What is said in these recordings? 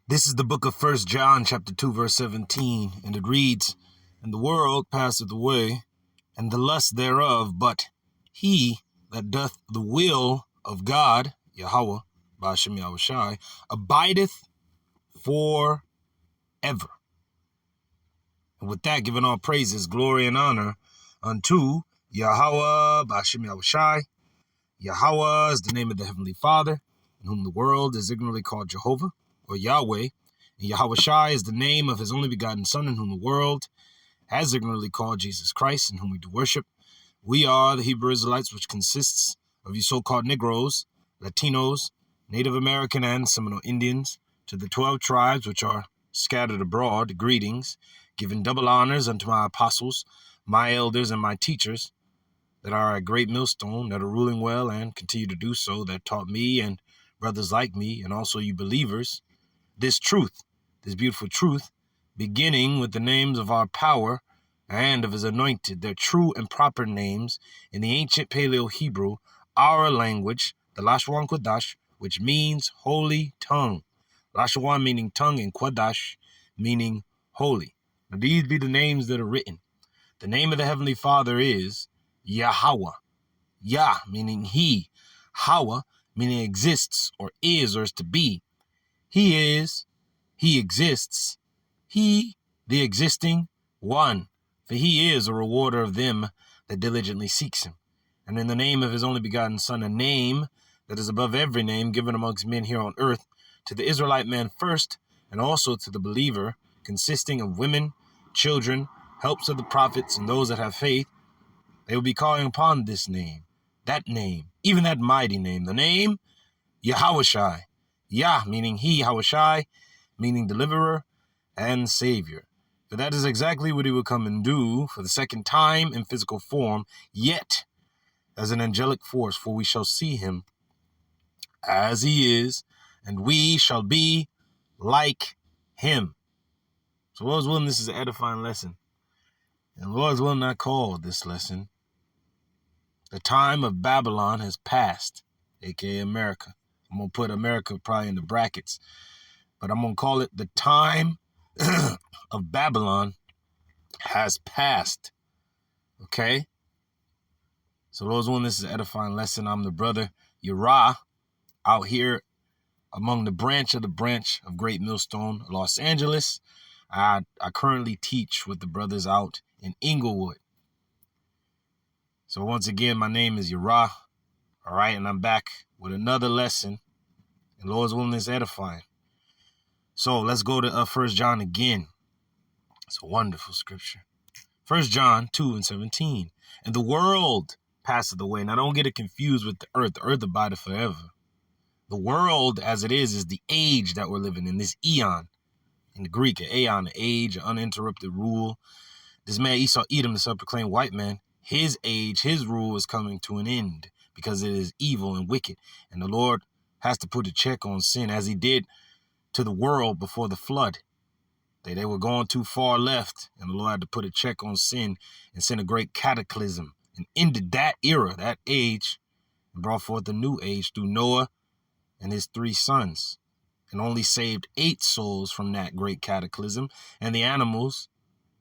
This is the book of 1 John chapter 2 verse 17, and it reads, "And the world passeth away, and the lust thereof, but he that doth the will of God, YAHAWAH, BAHASHAM, YAHAWASHI, abideth forever." And with that, giving all praises, glory, and honor unto YAHAWAH, BAHASHAM, YAHAWASHI. YAHAWAH is the name of the Heavenly Father, in whom the world is ignorantly called Jehovah, or Yahweh. And YAHAWASHI is the name of his only begotten Son, in whom the world has ignorantly called Jesus Christ, in whom we do worship. We are the Hebrew Israelites, which consists of you so-called Negroes, Latinos, Native American, and Seminole Indians, to the 12 tribes which are scattered abroad, greetings, giving double honors unto my apostles, my elders, and my teachers, that are a great millstone, that are ruling well and continue to do so, that taught me and brothers like me, and also you believers, this truth, this beautiful truth, beginning with the names of our power and of his anointed, their true and proper names in the ancient Paleo-Hebrew, our language, the Shalawam QADASH, which means holy tongue. Shalawam meaning tongue, and QADASH meaning holy. Now these be the names that are written. The name of the Heavenly Father is YAHAWAH. Yah meaning he. Hawa meaning exists or is or is to be. He is, he exists, he, the existing one. For he is a rewarder of them that diligently seeks him. And in the name of his only begotten Son, a name that is above every name given amongst men here on earth, to the Israelite man first, and also to the believer, consisting of women, children, helps of the prophets, and those that have faith, they will be calling upon this name, that name, even that mighty name, the name YAHAWASHI. Yah meaning he, Hawashai meaning deliverer and savior. For that is exactly what he will come and do for the second time in physical form, yet as an angelic force, for we shall see him as he is, and we shall be like him. So Lord's willing, this is an edifying lesson. And Lord's willing, I call this lesson, the time of Babylon has passed, aka America. I'm going to put America probably in the brackets, but I'm going to call it the time of Babylon has passed. Okay? So those one, this is an edifying lesson. I'm the brother YAHAWAH out here among the branch of Great Millstone, Los Angeles. I currently teach with the brothers out in Inglewood. So once again, my name is YAHAWAH. All right, and I'm back with another lesson. And Lord's willing, is edifying. So let's go to 1 John again. It's a wonderful scripture. 1 John 2 and 17. And the world passeth away. Now don't get it confused with the earth. The earth abideth forever. The world as it is the age that we're living in, this eon. In the Greek, an aeon, an age, an uninterrupted rule. This man Esau Edom, the self-proclaimed white man, his age, his rule is coming to an end because it is evil and wicked. And the Lord has to put a check on sin as he did to the world before the flood. They were going too far left, and the Lord had to put a check on sin and send a great cataclysm and ended that era, that age, and brought forth a new age through Noah and his 3 sons, and only saved 8 souls from that great cataclysm, and the animals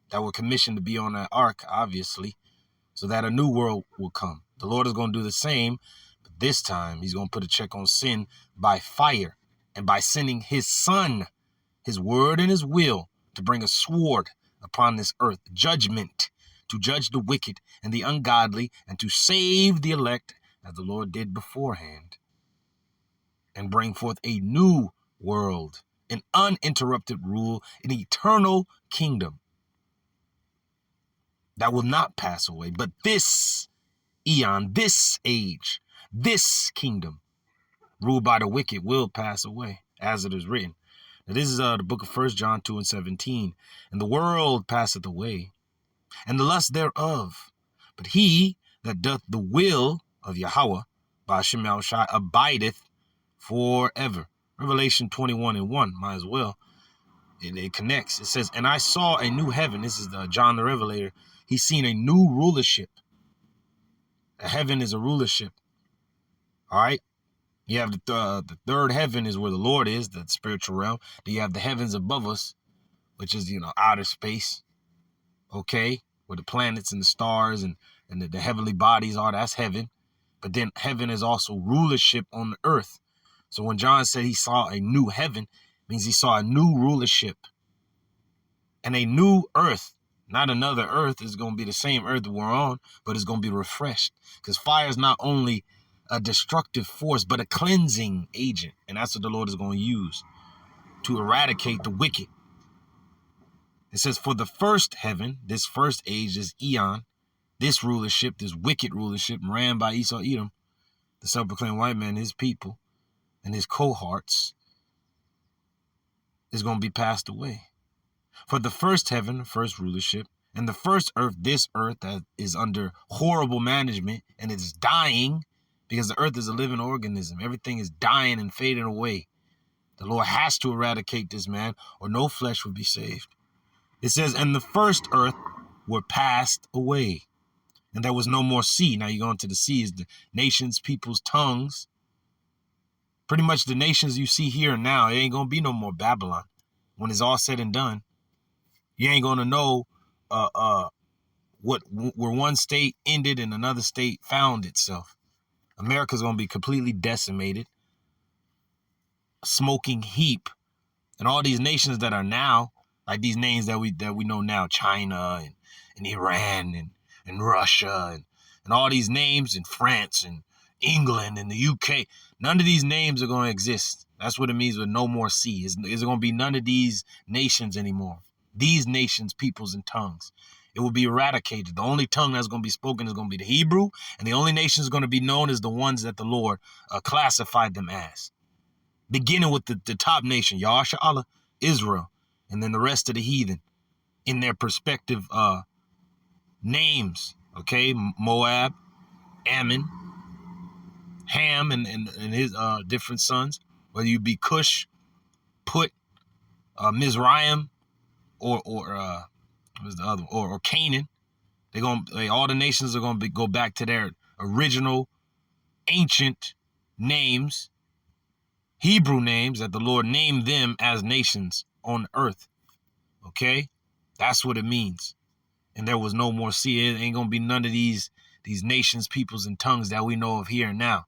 that were commissioned to be on that ark, obviously, so that a new world will come. The Lord is going to do the same, but this time he's going to put a check on sin by fire and by sending his Son, his word and his will, to bring a sword upon this earth, judgment, to judge the wicked and the ungodly, and to save the elect, as the Lord did beforehand, and bring forth a new world, an uninterrupted rule, an eternal kingdom that will not pass away. But this eon, this age, this kingdom, ruled by the wicked, will pass away, as it is written. Now, this is the book of 1 John 2 and 17. And the world passeth away, and the lust thereof. But he that doth the will of YAHAWAH, BAHASHAM, YAHAWASHI, abideth forever. Revelation 21 and 1, might as well. It connects. It says, and I saw a new heaven. This is John the Revelator. He's seen a new rulership. A heaven is a rulership. All right? You have the third heaven is where the Lord is, the spiritual realm. Then you have the heavens above us, which is, outer space, okay, where the planets and the stars and the heavenly bodies are. That's heaven. But then heaven is also rulership on the earth. So when John said he saw a new heaven, it means he saw a new rulership and a new earth. Not another earth. It's going to be the same earth that we're on, but it's going to be refreshed. Because fire is not only a destructive force, but a cleansing agent. And that's what the Lord is going to use to eradicate the wicked. It says, for the first heaven, this first age is Eon. This rulership, this wicked rulership, ran by Esau Edom, the self-proclaimed white man, his people, and his cohorts, is going to be passed away. For the first heaven, first rulership, and the first earth, this earth that is under horrible management and it is dying, because the earth is a living organism. Everything is dying and fading away. The Lord has to eradicate this, man, or no flesh will be saved. It says, and the first earth were passed away, and there was no more sea. Now you go into the sea is the nations, peoples, tongues. Pretty much the nations you see here and now, it ain't going to be no more Babylon. When it's all said and done, you ain't going to know where one state ended and another state found itself. America's going to be completely decimated, a smoking heap. And all these nations that are now, like these names that we know now, China and Iran and Russia and all these names in France and England and the UK, none of these names are going to exist. That's what it means with no more sea. Is going to be none of these nations anymore. These nations, peoples, and tongues. It will be eradicated. The only tongue that's going to be spoken is going to be the Hebrew, and the only nation is going to be known as the ones that the Lord classified them as. Beginning with the top nation, YAHAWASHI, Israel, and then the rest of the heathen in their respective names, okay? Moab, Ammon, Ham, and his different sons, whether you be Cush, Put, Mizraim, or what's the other, or Canaan. All the nations are gonna go back to their original ancient names, Hebrew names that the Lord named them as nations on earth. Okay, that's what it means. And there was no more sea. It ain't gonna be none of these nations, peoples, and tongues that we know of here and now.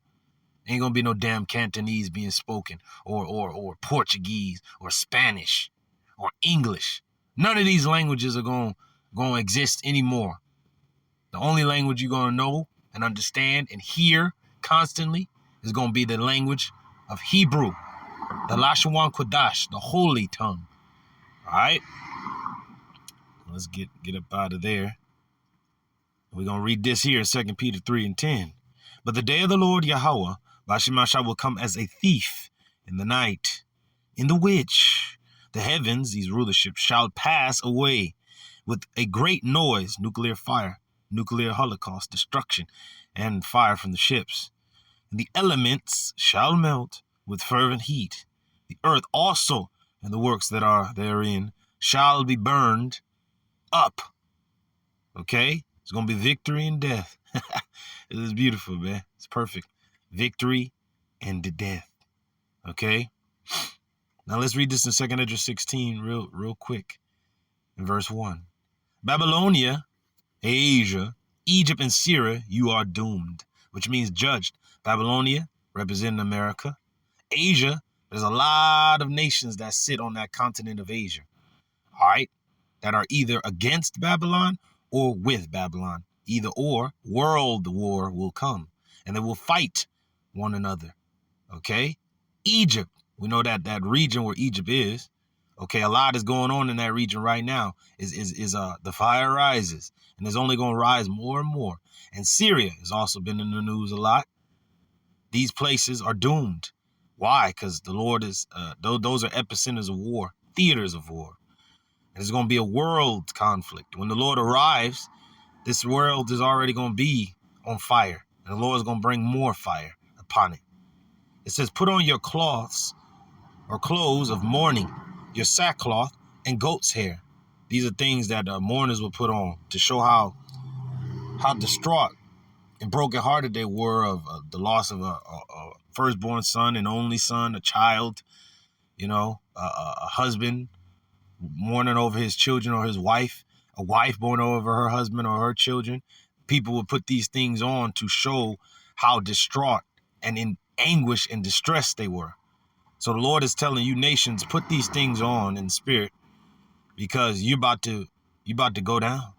Ain't gonna be no damn Cantonese being spoken, or Portuguese, or Spanish, or English. None of these languages are gonna exist anymore. The only language you're gonna know and understand and hear constantly is gonna be the language of Hebrew, the Lashon QADASH, the holy tongue. All right, let's get up out of there. We're gonna read this here, 2 Peter 3:10. But the day of the Lord Yahawah, BAHASHAM, will come as a thief in the night, in the which the heavens, these rulerships, shall pass away with a great noise, nuclear fire, nuclear holocaust, destruction, and fire from the ships. And the elements shall melt with fervent heat. The earth also and the works that are therein shall be burned up. Okay? It's going to be victory and death. It is beautiful, man. It's perfect. Victory and death. Okay? Now let's read this in 2 Esdras 16 real quick. In verse 1. Babylonia, Asia, Egypt, and Syria, you are doomed, which means judged. Babylonia, representing America. Asia, there's a lot of nations that sit on that continent of Asia. All right? That are either against Babylon or with Babylon. Either or, world war will come. And they will fight one another. Okay? Egypt, we know that region where Egypt is. Okay, a lot is going on in that region right now. The fire rises, and it's only going to rise more and more. And Syria has also been in the news a lot. These places are doomed. Why? Because the Lord is, those are epicenters of war, theaters of war. And it's going to be a world conflict. When the Lord arrives, this world is already going to be on fire. And the Lord is going to bring more fire upon it. It says, put on your cloths or clothes of mourning, your sackcloth and goat's hair. These are things that mourners will put on to show how distraught and brokenhearted they were of the loss of a firstborn son, an only son, a child, a husband mourning over his children, or his wife, a wife mourning over her husband or her children. People would put these things on to show how distraught and in anguish and distress they were. So the Lord is telling you nations, put these things on in the spirit, because you're about to go down.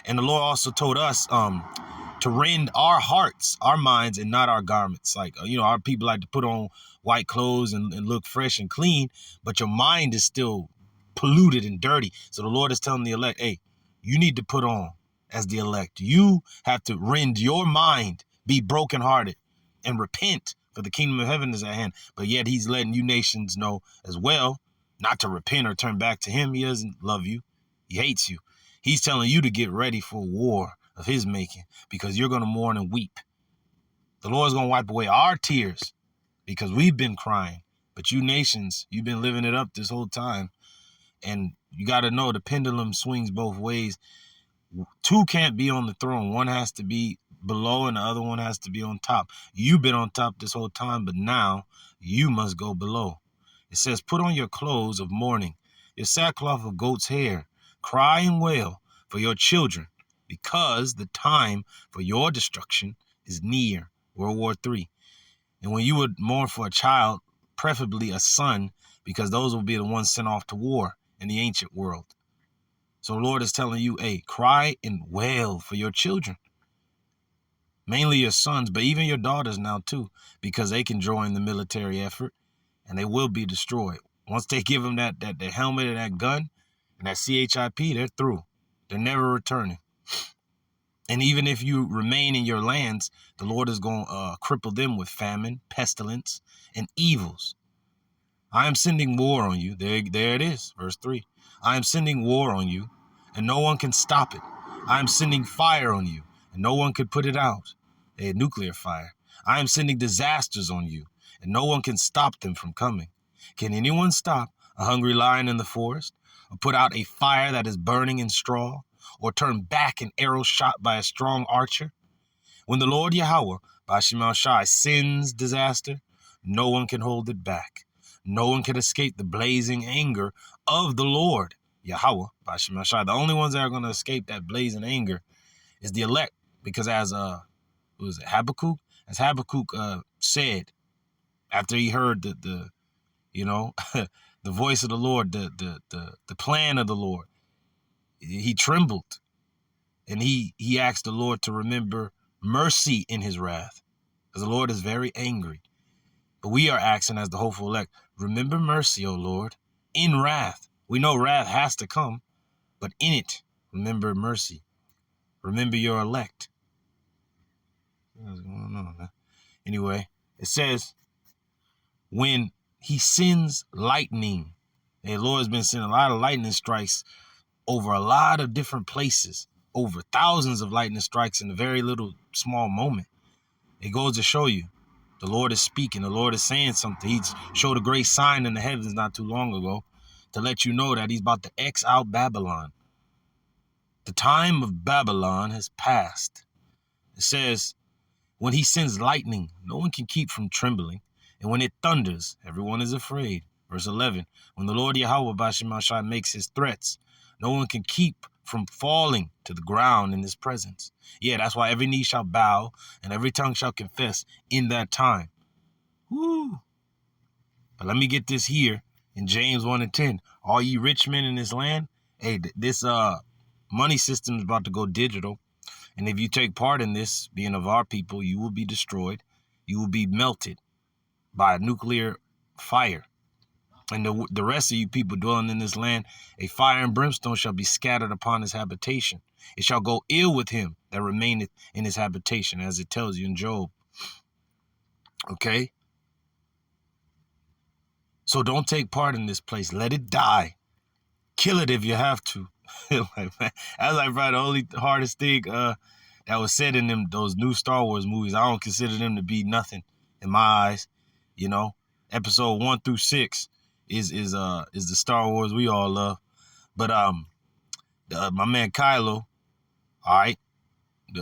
And the Lord also told us to rend our hearts, our minds, and not our garments. Like, our people like to put on white clothes and look fresh and clean, but your mind is still polluted and dirty. So the Lord is telling the elect, hey, you need to put on as the elect. You have to rend your mind, be brokenhearted, and repent, for the kingdom of heaven is at hand. But yet he's letting you nations know as well not to repent or turn back to him. He doesn't love you. He hates you. He's telling you to get ready for a war of his making, because you're going to mourn and weep. The Lord's going to wipe away our tears because we've been crying. But you nations, you've been living it up this whole time. And you got to know the pendulum swings both ways. Two can't be on the throne. One has to be below and the other one has to be on top. You've been on top this whole time, but now you must go below. It says, put on your clothes of mourning, your sackcloth of goat's hair, cry and wail for your children, because the time for your destruction is near. World War III. And when you would mourn for a child, preferably a son, because those will be the ones sent off to war in the ancient world. So the Lord is telling you, hey, cry and wail for your children. Mainly your sons, but even your daughters now too, because they can join the military effort and they will be destroyed. Once they give them that helmet and that gun and that CHIP, they're through. They're never returning. And even if you remain in your lands, the Lord is going to cripple them with famine, pestilence, and evils. I am sending war on you. There it is, verse 3. I am sending war on you, and no one can stop it. I am sending fire on you, and no one can put it out. They had nuclear fire. I am sending disasters on you, and no one can stop them from coming. Can anyone stop a hungry lion in the forest, or put out a fire that is burning in straw, or turn back an arrow shot by a strong archer? When the Lord YAHAWAH, BAHASHAM, sends disaster, no one can hold it back. No one can escape the blazing anger of the Lord YAHAWAH, BAHASHAM. The only ones that are going to escape that blazing anger is the elect, because as Habakkuk? As Habakkuk said, after he heard the the voice of the Lord, the plan of the Lord, he trembled, and he asked the Lord to remember mercy in his wrath, because the Lord is very angry. But we are asking, as the hopeful elect, remember mercy, O Lord, in wrath. We know wrath has to come, but in it, remember mercy. Remember your elect. What's going on, man? Anyway, it says, when he sends lightning, the Lord has been sending a lot of lightning strikes over a lot of different places, over thousands of lightning strikes in a very little small moment. It goes to show you the Lord is speaking. The Lord is saying something. He showed a great sign in the heavens not too long ago to let you know that he's about to X out Babylon. The time of Babylon has passed. It says, when he sends lightning, no one can keep from trembling. And when it thunders, everyone is afraid. Verse 11, when the Lord YAHAWAH BAHASHAM makes his threats, no one can keep from falling to the ground in his presence. Yeah, that's why every knee shall bow and every tongue shall confess in that time. Woo. But let me get this here in James 1 and 10. All ye rich men in this land, hey, this money system is about to go digital. And if you take part in this, being of our people, you will be destroyed. You will be melted by a nuclear fire. And the rest of you people dwelling in this land, a fire and brimstone shall be scattered upon his habitation. It shall go ill with him that remaineth in his habitation, as it tells you in Job. Okay? So don't take part in this place. Let it die. Kill it if you have to. Like, man, that's like probably the only hardest thing that was said in those new Star Wars movies. I don't consider them to be nothing in my eyes. You know, episode 1 through 6 is the Star Wars we all love. But my man Kylo, all right,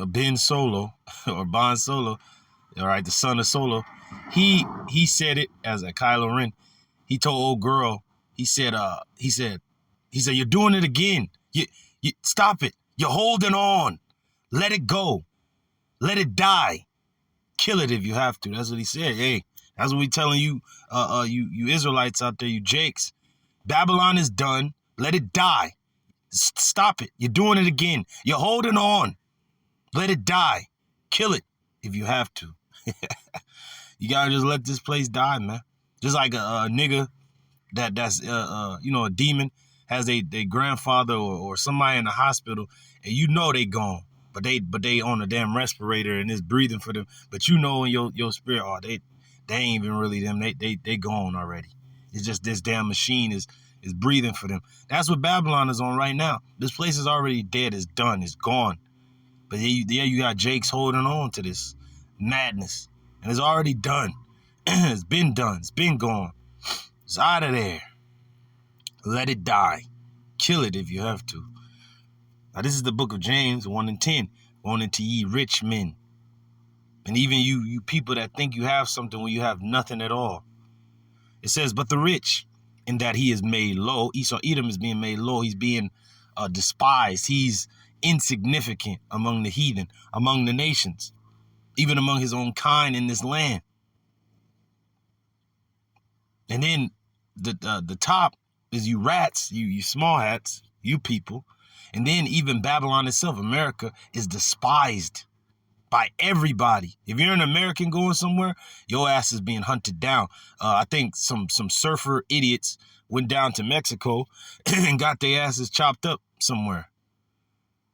Ben Solo or Bon Solo, all right, the son of Solo, He said it as a Kylo Ren. He told old girl, he said, you're doing it again. You stop it. You're holding on. Let it go. Let it die. Kill it if you have to. That's what he said. Hey, that's what we telling you, you Israelites out there, you Jakes. Babylon is done. Let it die. Stop it. You're doing it again. You're holding on. Let it die. Kill it if you have to. You gotta just let this place die, man. Just like a nigga that's a demon has their grandfather or somebody in the hospital, and you know they gone, but they on a damn respirator and it's breathing for them, but you know in your spirit, oh, they ain't even really them. They gone already. It's just this damn machine is breathing for them. That's what Babylon is on right now. This place is already dead. It's done. It's gone. But you got Jakes holding on to this madness, and it's already done. It's been done. It's been gone. It's out of there. Let it die. Kill it if you have to. Now, this is the book of James 1 and 10. Woe unto ye rich men. And even you people that think you have something when you have nothing at all. It says, but the rich, in that he is made low. Esau Edom is being made low. He's being despised. He's insignificant among the heathen, among the nations, even among his own kind in this land. And then the top is you rats, you small hats, you people. And then even Babylon itself, America, is despised by everybody. If you're an American going somewhere, your ass is being hunted down. I think some surfer idiots went down to Mexico and got their asses chopped up somewhere.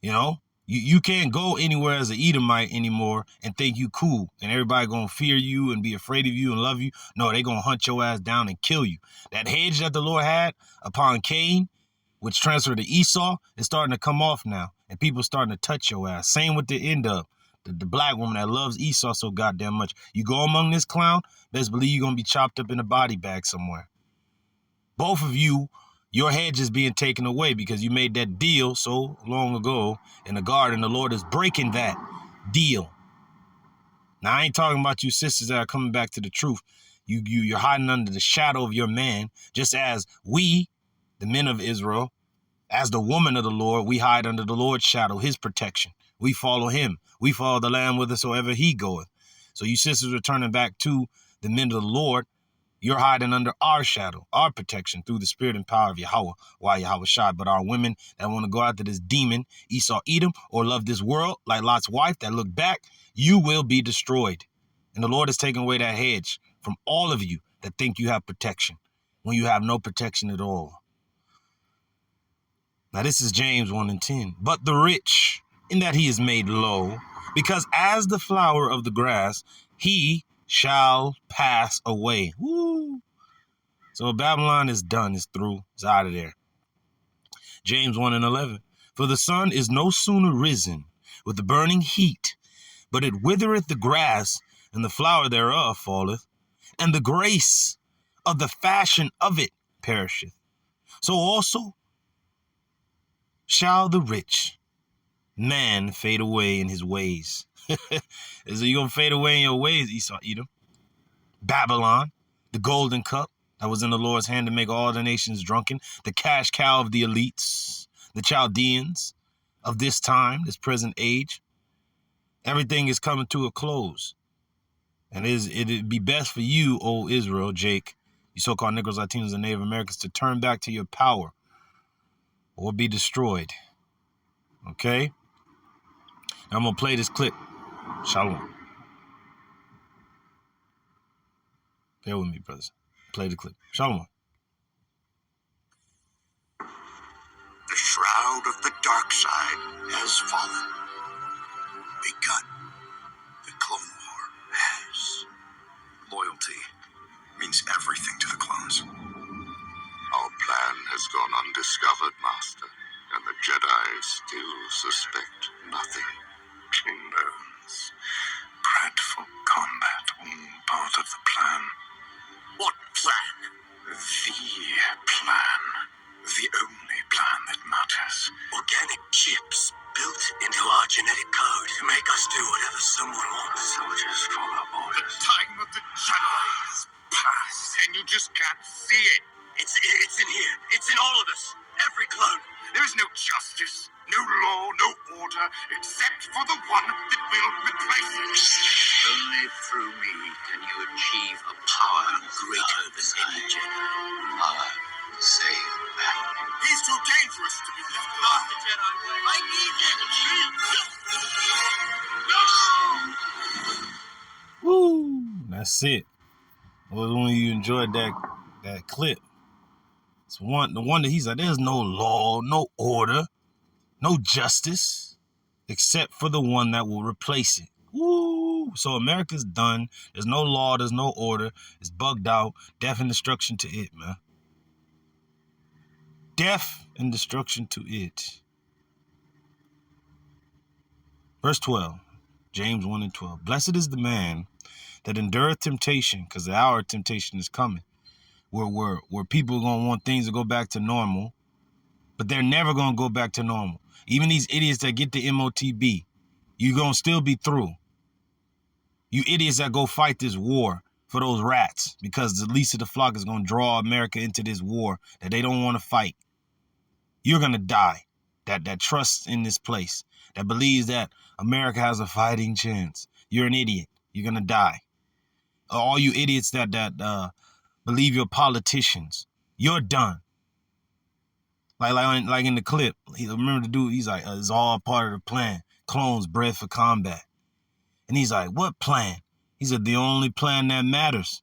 You know, you can't go anywhere as an Edomite anymore and think you cool and everybody gonna fear you and be afraid of you and love you. No, they gonna hunt your ass down and kill you. That hedge that the Lord had upon Cain, which transferred to Esau, is starting to come off now, and people starting to touch your ass. Same with the end of the black woman that loves Esau so goddamn much. You go among this clown, best believe you're gonna be chopped up in a body bag somewhere. Both of you, your hedge is being taken away because you made that deal so long ago in the garden. The Lord is breaking that deal. Now, I ain't talking about you sisters that are coming back to the truth. You're hiding under the shadow of your man, just as we, the men of Israel, as the woman of the Lord, we hide under the Lord's shadow, his protection. We follow him. We follow the Lamb whithersoever he goeth. So you sisters returning back to the men of the Lord, you're hiding under our shadow, our protection through the spirit and power of Yahawah, YAHAWASHI. But our women that want to go after this demon, Esau Edom, or love this world, like Lot's wife that look back, you will be destroyed. And the Lord is taking away that hedge from all of you that think you have protection when you have no protection at all. Now, this is James 1 and 10. But the rich, in that he is made low, because as the flower of the grass, he shall pass away. Woo. So Babylon is done, it's through, it's out of there. James 1 and 11. For the sun is no sooner risen with the burning heat, but it withereth the grass, and the flower thereof falleth, and the grace of the fashion of it perisheth. So also shall the rich man fade away in his ways. So you're going to fade away in your ways, Esau Edom. Babylon, the golden cup that was in the Lord's hand to make all the nations drunken, the cash cow of the elites, the Chaldeans of this time, this present age. Everything is coming to a close. And it'd be best for you, O Israel, Jake, you so-called Negroes, Latinos, and Native Americans, to turn back to your power or be destroyed. Okay? Now I'm going to play this clip. Shalawam. Bear with me, brothers. Play the clip. Shalawam. The shroud of the dark side has fallen. Begun. The Clone War has. Loyalty means everything to the clones. Our plan has gone undiscovered, Master, and the Jedi still suspect nothing. Clones. Dreadful combat, all part of the plan. What plan? The plan. The only plan that matters. Organic chips built into our genetic code to make us do whatever someone wants. Soldiers follow orders. The time of the godless. Every clone. There is no justice, no law, no order, except for the one that will replace it. Only through me can you achieve a power greater than any Jedi. Save that. He's too dangerous to be left alone. The Jedi way. I need him. No! Woo! That's it. Well, when you enjoyed that clip, it's the one that he's like, there's no law, no order, no justice, except for the one that will replace it. Woo! So America's done. There's no law, there's no order. It's bugged out. Death and destruction to it, man. Death and destruction to it. Verse 12, James 1 and 12. Blessed is the man that endureth temptation, because the hour of temptation is coming, where people are going to want things to go back to normal, but they're never going to go back to normal. Even these idiots that get the MOTB, you're going to still be through. You idiots that go fight this war for those rats, because the least of the flock is going to draw America into this war that they don't want to fight. You're going to die. That trusts in this place, that believes that America has a fighting chance. You're an idiot. You're going to die. All you idiots that believe you're politicians, you're done. Like in the clip, remember the dude, he's like, it's all part of the plan. Clones bred for combat. And he's like, what plan? He said, the only plan that matters.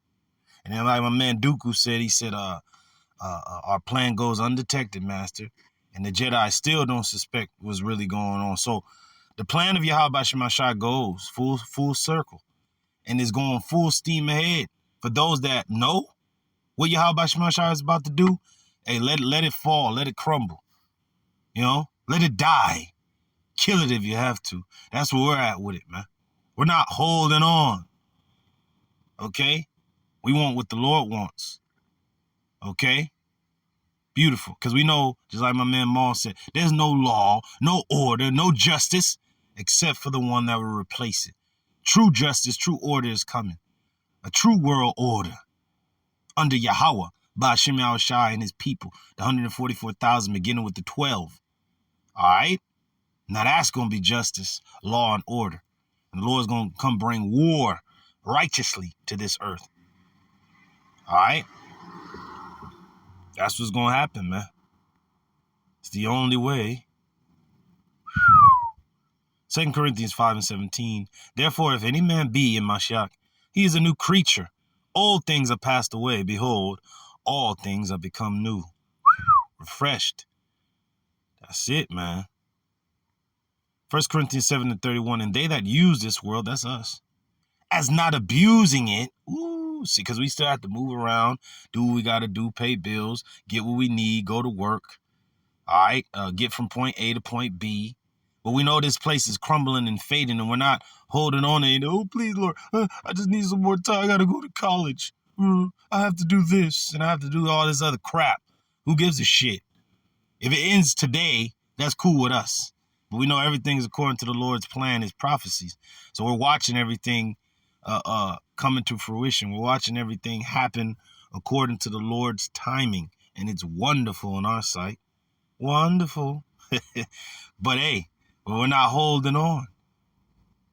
And then like my man Dooku said, he said, our plan goes undetected, master. And the Jedi still don't suspect what's really going on. So the plan of YAHAWASHI goes full circle. And is going full steam ahead. For those that know what YAHAWASHI is about to do, hey, let it fall, let it crumble. You know, let it die. Kill it if you have to. That's where we're at with it, man. We're not holding on. Okay? We want what the Lord wants. Okay? Beautiful. Because we know, just like my man Maul said, there's no law, no order, no justice, except for the one that will replace it. True justice, true order is coming. A true world order. Under YAHAWAH, BAHASHAM YAHWASHI and his people. The 144,000 beginning with the 12. Alright? Now that's going to be justice, law, and order. And the Lord's going to come bring war righteously to this earth. Alright? That's what's going to happen, man. It's the only way. 2 Corinthians 5 and 17. Therefore, if any man be in Mashiach, he is a new creature. Old things are passed away. Behold, all things are become new. Refreshed. That's it, man. 1 Corinthians 7 and 31. And they that use this world, that's us, as not abusing it. Ooh, see, because we still have to move around, do what we got to do, pay bills, get what we need, go to work. All right, get from point A to point B. But we know this place is crumbling and fading, and we're not holding on to it. Oh, please, Lord, I just need some more time. I got to go to college. I have to do this, and I have to do all this other crap. Who gives a shit? If it ends today, that's cool with us. But we know everything is according to the Lord's plan, his prophecies. So we're watching everything come into fruition. We're watching everything happen according to the Lord's timing. And it's wonderful in our sight. Wonderful. But hey, we're not holding on.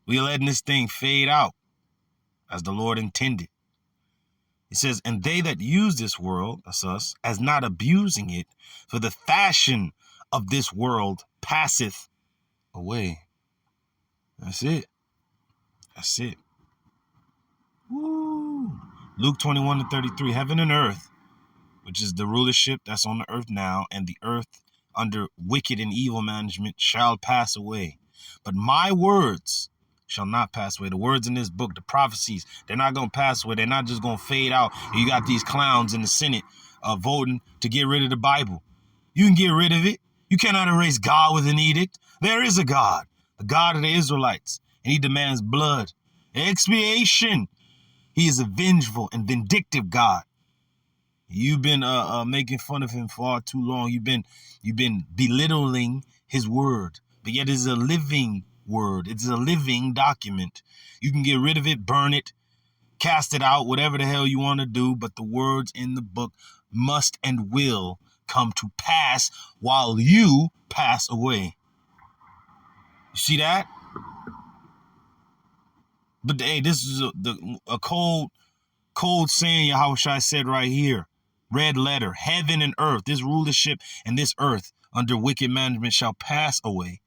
We're letting this thing fade out as the Lord intended. It says, and they that use this world, that's us, as not abusing it, for the fashion of this world passeth away. That's it. That's it. Woo. Luke 21 and 33, heaven and earth, which is the rulership that's on the earth now, and the earth under wicked and evil management shall pass away. But my words shall not pass away. The words in this book, the prophecies, they're not going to pass away. They're not just going to fade out. You got these clowns in the Senate voting to get rid of the Bible. You can get rid of it. You cannot erase God with an edict. There is a God, the God of the Israelites, and he demands blood, expiation. He is a vengeful and vindictive God. You've been making fun of him far too long. You've been belittling his word, but yet it's a living word. It's a living document. You can get rid of it, burn it, cast it out, whatever the hell you want to do, but the words in the book must and will come to pass while you pass away. You see that? But hey, this is a cold saying Yahawashi said right here. Red letter, heaven and earth, this rulership and this earth under wicked management shall pass away.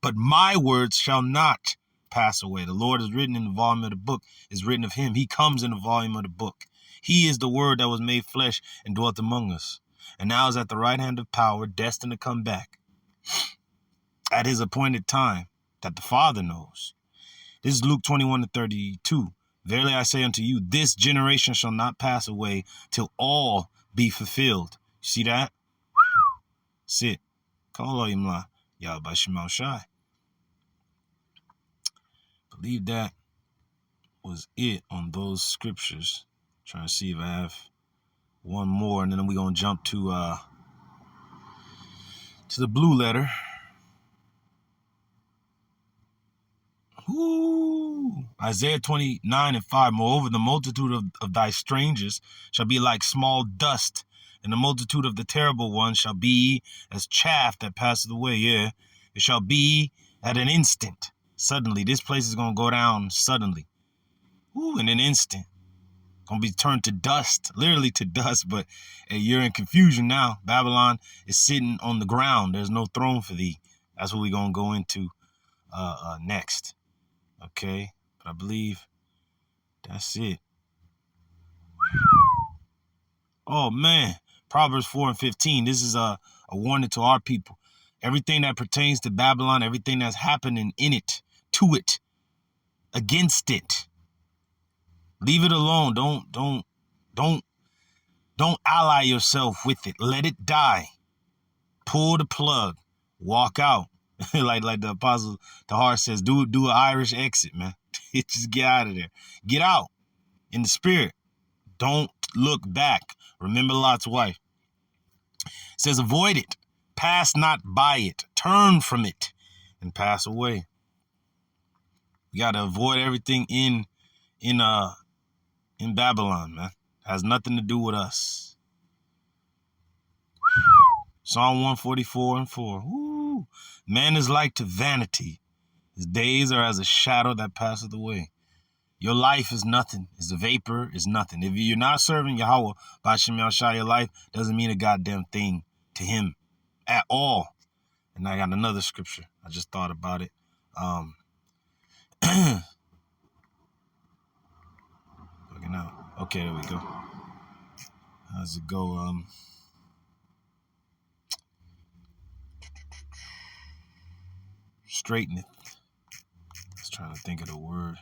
But my words shall not pass away. The Lord is written in the volume of the book, is written of him. He comes in the volume of the book. He is the word that was made flesh and dwelt among us. And now is at the right hand of power, destined to come back at his appointed time that the Father knows. This is Luke 21:32. Verily I say unto you, this generation shall not pass away till all be fulfilled. You see that? Sit. Call YAHAWASHI. Believe that was it on those scriptures. Trying to see if I have one more, and then we're gonna jump to the blue letter. Ooh. Isaiah 29:5. Moreover, the multitude of thy strangers shall be like small dust, and the multitude of the terrible ones shall be as chaff that passeth away. Yeah, it shall be at an instant. Suddenly, this place is gonna go down suddenly. Ooh, in an instant. Gonna be turned to dust, literally to dust, but hey, you're in confusion now. Babylon is sitting on the ground. There's no throne for thee. That's what we're gonna go into next. Okay, but I believe that's it. Oh man, Proverbs 4:15. This is a warning to our people. Everything that pertains to Babylon, everything that's happening in it, to it, against it, leave it alone. Don't ally yourself with it. Let it die. Pull the plug. Walk out. like the apostle Tahar says, do an Irish exit, man. Just get out of there. Get out in the spirit. Don't look back. Remember Lot's wife. It says, avoid it. Pass not by it. Turn from it and pass away. We got to avoid everything in Babylon, man. It has nothing to do with us. Psalm 144:4. Woo. Man is like to vanity. His days are as a shadow that passeth away. Your life is nothing. It's a vapor. It's nothing. If you're not serving Yahawah, BAHASHAM Yahawashi, your life doesn't mean a goddamn thing to him at all. And I got another scripture. I just thought about it. Looking out. Okay, there we go. How's it go? Straighten it. I was trying to think of the word.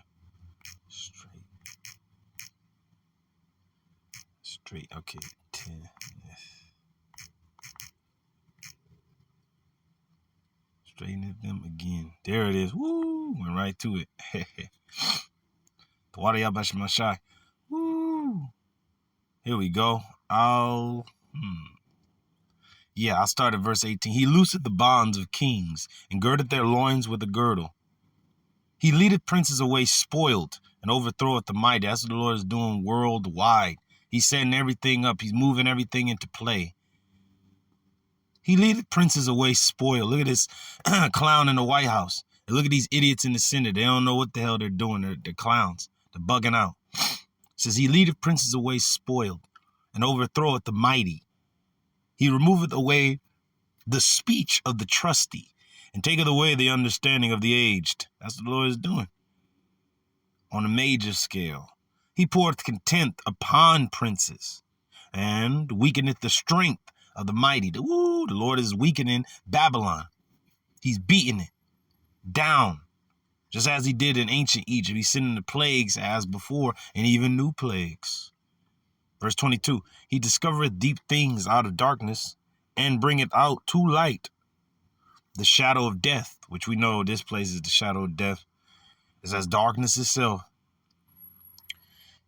Straight. Okay. 10. Yes. Straighten them again. There it is. Woo! Went right to it. The water YAHAWASHI. Woo! Here we go. I'll start at verse 18. He looseth the bonds of kings and girdeth their loins with a girdle. He leadeth princes away spoiled and overthroweth the mighty. That's what the Lord is doing worldwide. He's setting everything up. He's moving everything into play. He leadeth princes away spoiled. Look at this clown in the White House. And look at these idiots in the Senate. They don't know what the hell they're doing. They're clowns. They're bugging out. It says, he leadeth princes away spoiled and overthroweth the mighty. He removeth away the speech of the trusty and taketh away the understanding of the aged. That's what the Lord is doing on a major scale. He poureth contempt upon princes and weakeneth the strength of the mighty. The Lord is weakening Babylon. He's beating it down, just as he did in ancient Egypt. He's sending the plagues as before, and even new plagues. Verse 22, he discovereth deep things out of darkness and bringeth out to light the shadow of death, which we know this place is the shadow of death. It's as darkness itself.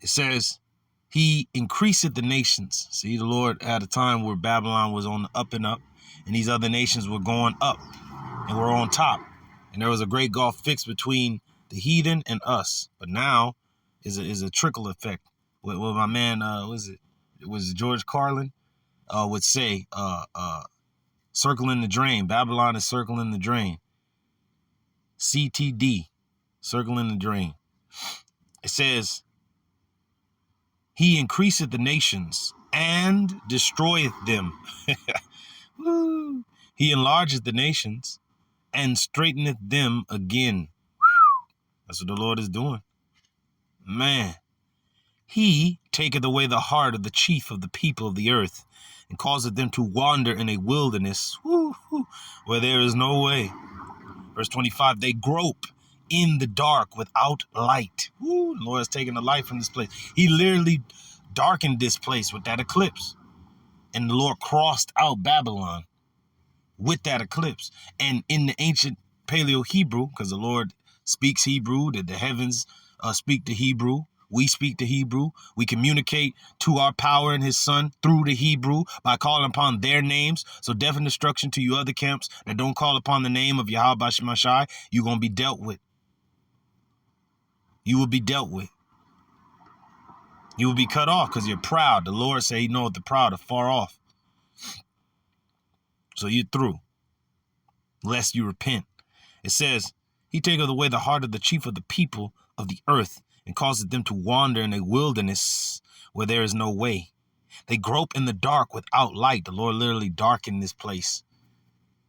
It says, he increaseth the nations. See, the Lord had a time where Babylon was on the up and up, and these other nations were going up and were on top. And there was a great gulf fixed between the heathen and us. But now is a trickle effect. With my man, it was George Carlin. would say, circling the drain. Babylon is circling the drain. CTD, circling the drain. It says, he increaseth the nations and destroyeth them. Woo. He enlargeth the nations and straighteneth them again. That's what the Lord is doing. Man. He taketh away the heart of the chief of the people of the earth and causeth them to wander in a wilderness where there is no way. Verse 25, they grope in the dark without light. The Lord has taken the light from this place. He literally darkened this place with that eclipse. And the Lord crossed out Babylon with that eclipse. And in the ancient Paleo Hebrew, because the Lord speaks Hebrew, that the heavens speak the Hebrew, we speak the Hebrew, we communicate to our power and his son through the Hebrew by calling upon their names. So death and destruction to you other camps that don't call upon the name of YAHAWASHI, you're going to be dealt with. You will be dealt with. You will be cut off because you're proud. The Lord said he knoweth the proud are far off. So you're through, lest you repent. It says, he taketh away the heart of the chief of the people of the earth and causeth them to wander in a wilderness where there is no way. They grope in the dark without light. The Lord literally darkened this place.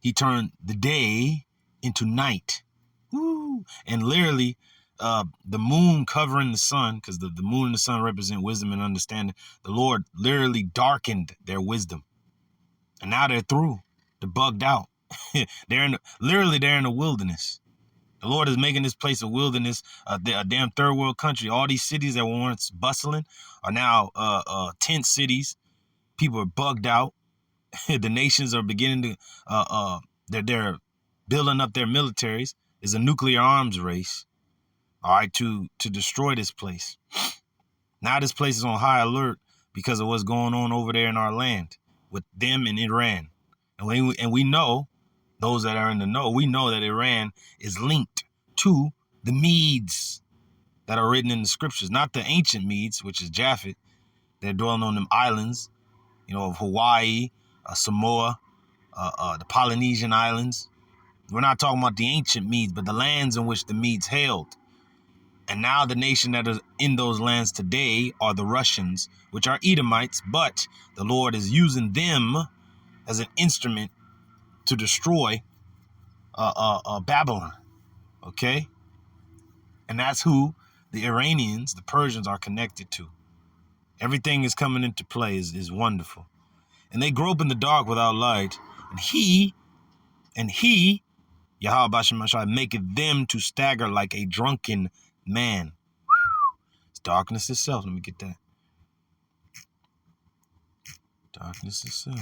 He turned the day into night. Woo. And literally, the moon covering the sun, because the moon and the sun represent wisdom and understanding. The Lord literally darkened their wisdom. And now they're through. They're bugged out. They're in the wilderness. The Lord is making this place a wilderness, a damn third world country. All these cities that were once bustling are now tent cities. People are bugged out. The nations are beginning to, they're building up their militaries. It's a nuclear arms race, all right, to destroy this place. Now this place is on high alert because of what's going on over there in our land with them and Iran. And we know, those that are in the know, we know that Iran is linked to the Medes that are written in the scriptures, not the ancient Medes, which is Japhet. They're dwelling on them islands, of Hawaii, Samoa, the Polynesian islands. We're not talking about the ancient Medes, but the lands in which the Medes held. And now the nation that is in those lands today are the Russians, which are Edomites, but the Lord is using them as an instrument to destroy Babylon, okay? And that's who the Iranians, the Persians, are connected to. Everything is coming into play is wonderful. And they grope in the dark without light, and he, YAHAWASHI, maketh them to stagger like a drunken man. It's darkness itself. Let me get that. Darkness itself.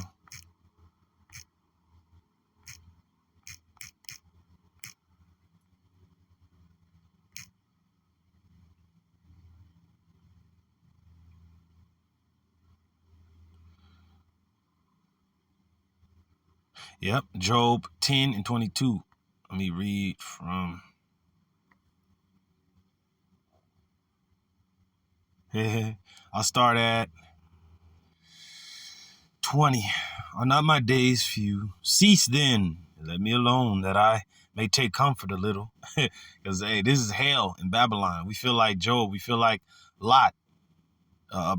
Yep, Job 10 and 22. Let me read from... I'll start at 20. Are not my days few? Cease then, and let me alone, that I may take comfort a little. Because, hey, this is hell in Babylon. We feel like Job. We feel like Lot,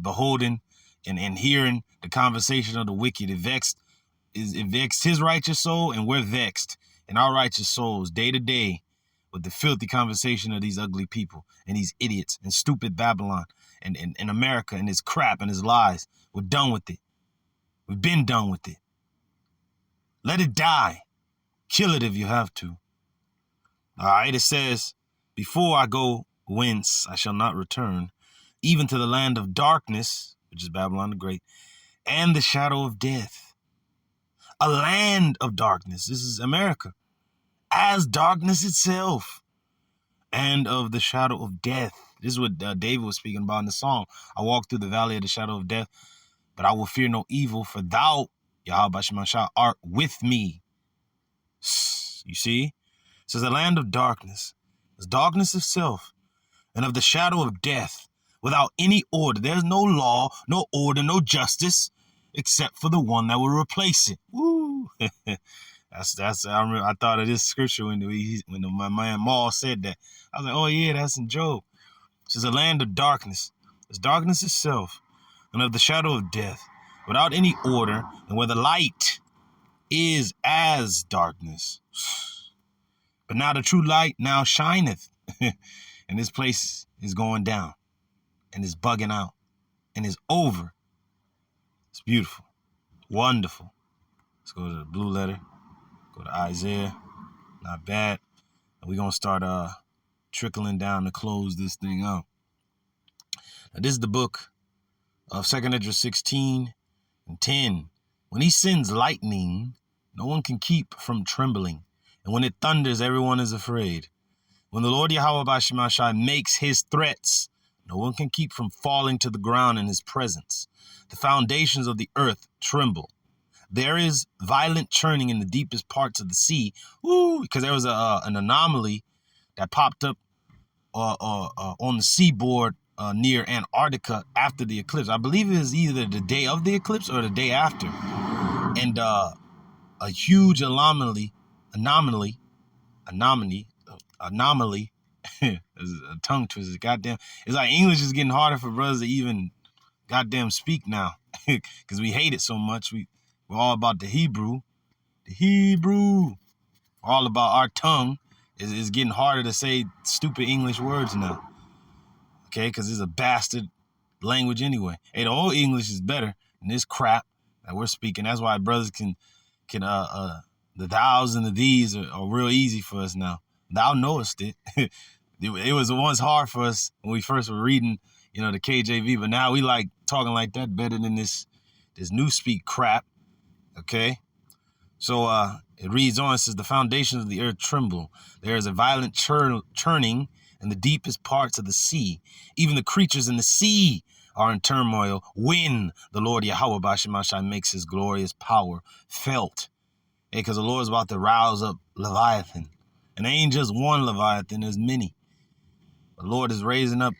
beholding and hearing the conversation of the wicked. It vexed his righteous soul, and we're vexed in our righteous souls day to day with the filthy conversation of these ugly people and these idiots and stupid Babylon and America and his crap and his lies. We're done with it. We've been done with it. Let it die. Kill it if you have to. All right, it says, before I go whence I shall not return, even to the land of darkness, which is Babylon the Great, and the shadow of death. A land of darkness. This is America. As darkness itself. And of the shadow of death. This is what David was speaking about in the song. I walk through the valley of the shadow of death, but I will fear no evil, for thou, YAHAWASHI, art with me. You see? It says a land of darkness. It's darkness itself. And of the shadow of death. Without any order. There's no law, no order, no justice. except for the one that will replace it. Woo! That's. I remember. I thought of this scripture when my man Maul said that. I was like, oh yeah, that's in Job. This is a land of darkness. It's darkness itself, and of the shadow of death, without any order, and where the light is as darkness. But now the true light now shineth, and this place is going down, and it's bugging out, and it's over. It's beautiful, wonderful. Let's go to the blue letter. Go to Isaiah. Not bad. And we're going to start trickling down to close this thing up. Now, this is the book of 2nd Ezra 16 and 10. When he sends lightning, no one can keep from trembling. And when it thunders, everyone is afraid. When the Lord YAHAWASHI makes his threats, no one can keep from falling to the ground in his presence. The foundations of the earth tremble. There is violent churning in the deepest parts of the sea. Woo! Because there was an anomaly that popped up on the seaboard near Antarctica after the eclipse. I believe it was either the day of the eclipse or the day after. And a huge anomaly, a tongue twister, goddamn. It's like English is getting harder for brothers to even goddamn speak now. Because we hate it so much. We're all about the Hebrew. All about our tongue is getting harder to say stupid English words now. Okay, because it's a bastard language anyway. Hey, the old English is better than this crap that we're speaking. That's why brothers can the thous and the these are real easy for us now. Thou knowest it. It was once hard for us when we first were reading, the KJV, but now we like talking like that better than this new speak crap. Okay, so it reads on. It says, the foundations of the earth tremble. There is a violent churning in the deepest parts of the sea. Even the creatures in the sea are in turmoil when the Lord YAHAWASHI makes his glorious power felt. Hey, because the Lord's about to rouse up Leviathan. And there ain't just one Leviathan, there's many. The Lord is raising up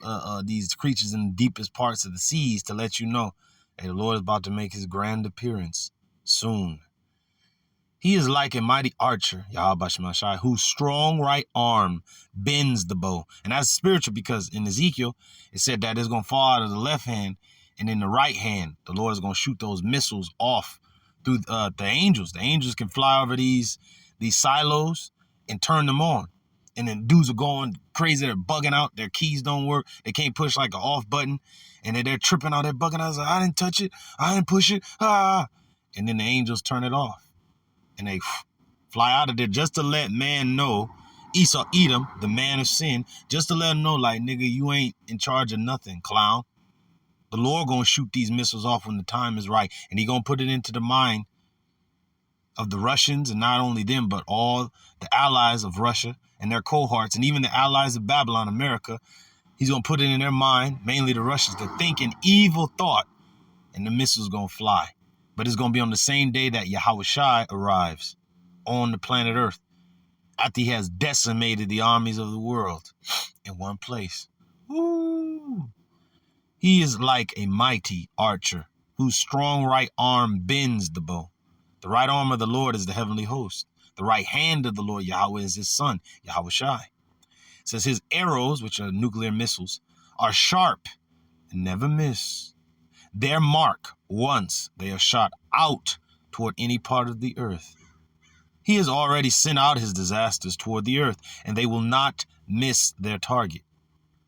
these creatures in the deepest parts of the seas to let you know, hey, the Lord is about to make his grand appearance soon. He is like a mighty archer, YAHAWASHI, whose strong right arm bends the bow. And that's spiritual because in Ezekiel, it said that it's going to fall out of the left hand, and in the right hand, the Lord is going to shoot those missiles off through the angels. The angels can fly over these silos and turn them on. And then dudes are going crazy. They're bugging out. Their keys don't work. They can't push like an off button. And then they're tripping out. They're bugging out. Like, I didn't touch it. I didn't push it. Ah. And then the angels turn it off. And they fly out of there just to let man know, Esau, Edom, the man of sin, just to let him know, like, nigga, you ain't in charge of nothing, clown. The Lord gonna shoot these missiles off when the time is right. And he gonna put it into the mind of the Russians, and not only them, but all the allies of Russia and their cohorts, and even the allies of Babylon, America. He's gonna put it in their mind, mainly the Russians, to think an evil thought, and the missiles gonna fly. But it's going to be on the same day that YAHAWASHI arrives on the planet Earth after he has decimated the armies of the world in one place. Woo! He is like a mighty archer whose strong right arm bends the bow. The right arm of the Lord is the heavenly host. The right hand of the Lord Yahweh is his son, YAHAWASHI. It says his arrows, which are nuclear missiles, are sharp and never miss. Their mark, once they are shot out toward any part of the earth. He has already sent out his disasters toward the earth, and they will not miss their target.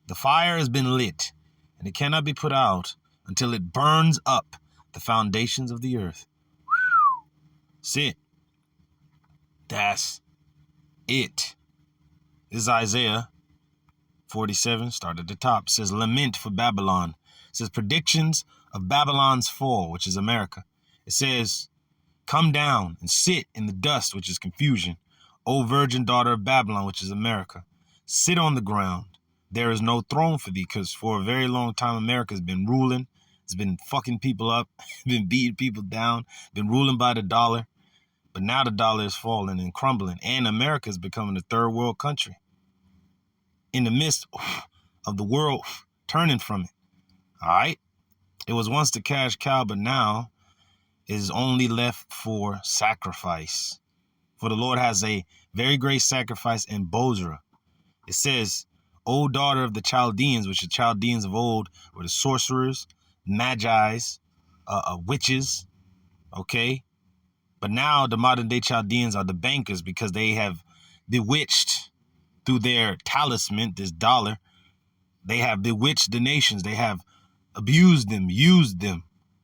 The fire has been lit, and it cannot be put out until it burns up the foundations of the earth. That's it. That's it. This is Isaiah 47, start at the top. It says, lament for Babylon. It says, predictions of Babylon's fall, which is America. It says, come down and sit in the dust, which is confusion. O virgin daughter of Babylon, which is America. Sit on the ground. There is no throne for thee, because for a very long time, America has been ruling. It's been fucking people up, been beating people down, been ruling by the dollar. But now the dollar is falling and crumbling, and America is becoming a third world country. In the midst of the world turning from it. All right? It was once the cash cow, but now is only left for sacrifice. For the Lord has a very great sacrifice in Bozrah. It says, O daughter of the Chaldeans, which the Chaldeans of old were the sorcerers, magi's, witches, okay? But now the modern day Chaldeans are the bankers because they have bewitched through their talisman, this dollar. They have bewitched the nations. They have abused them, used them,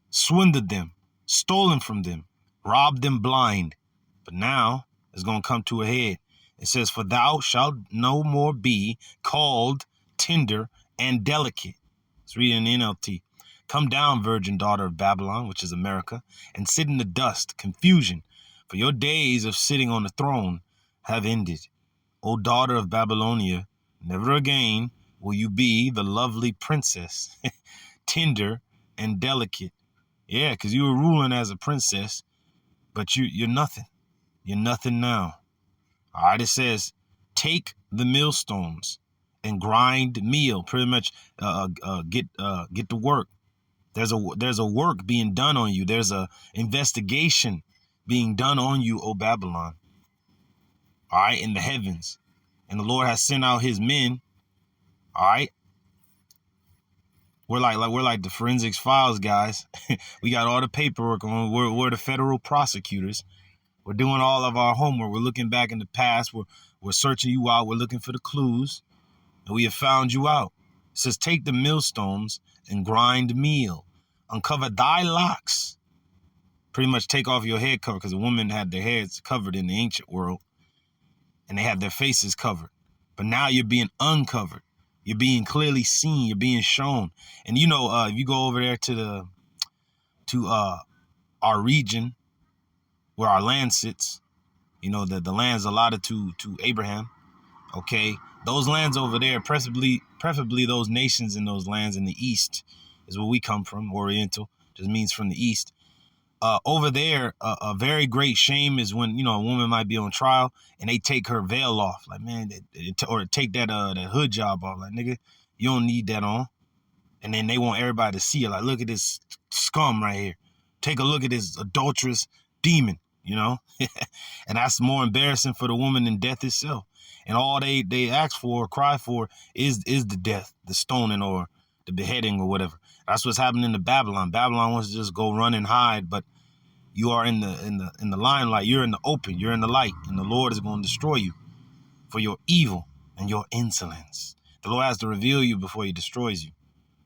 swindled them, stolen from them, robbed them blind. But now it's going to come to a head. It says, for thou shalt no more be called tender and delicate. Let's read in the NLT. Come down, virgin daughter of Babylon, which is America, and sit in the dust, confusion, for your days of sitting on the throne have ended. O daughter of Babylonia, never again will you be the lovely princess, tender and delicate. Yeah, because you were ruling as a princess, but you're nothing. You're nothing now. All right, it says, take the millstones and grind meal. Pretty much, get to work. There's a work being done on you. There's a investigation being done on you, O Babylon. All right, in the heavens, and the Lord has sent out His men. All right, we're like the forensics files guys. We got all the paperwork on. We're the federal prosecutors. We're doing all of our homework. We're looking back in the past. We're searching you out. We're looking for the clues. And we have found you out. It says, take the millstones and grind meal. Uncover thy locks. Pretty much take off your head cover, because the women had their heads covered in the ancient world. And they had their faces covered. But now you're being uncovered. You're being clearly seen. You're being shown. And you know, if you go over there to our region, where our land sits, you know, the land's allotted to Abraham, okay? Those lands over there, preferably those nations in those lands in the east is where we come from. Oriental just means from the east. Over there, a very great shame is when, you know, a woman might be on trial and they take her veil off. Like, man, or take that hood job off. Like, nigga, you don't need that on. And then they want everybody to see it. Like, look at this scum right here. Take a look at this adulterous demon. You know, and that's more embarrassing for the woman than death itself. And all they ask for or cry for is the death, the stoning or the beheading or whatever. That's what's happening to Babylon. Babylon wants to just go run and hide, but you are in the limelight. You're in the open. You're in the light, and the Lord is going to destroy you for your evil and your insolence. The Lord has to reveal you before He destroys you.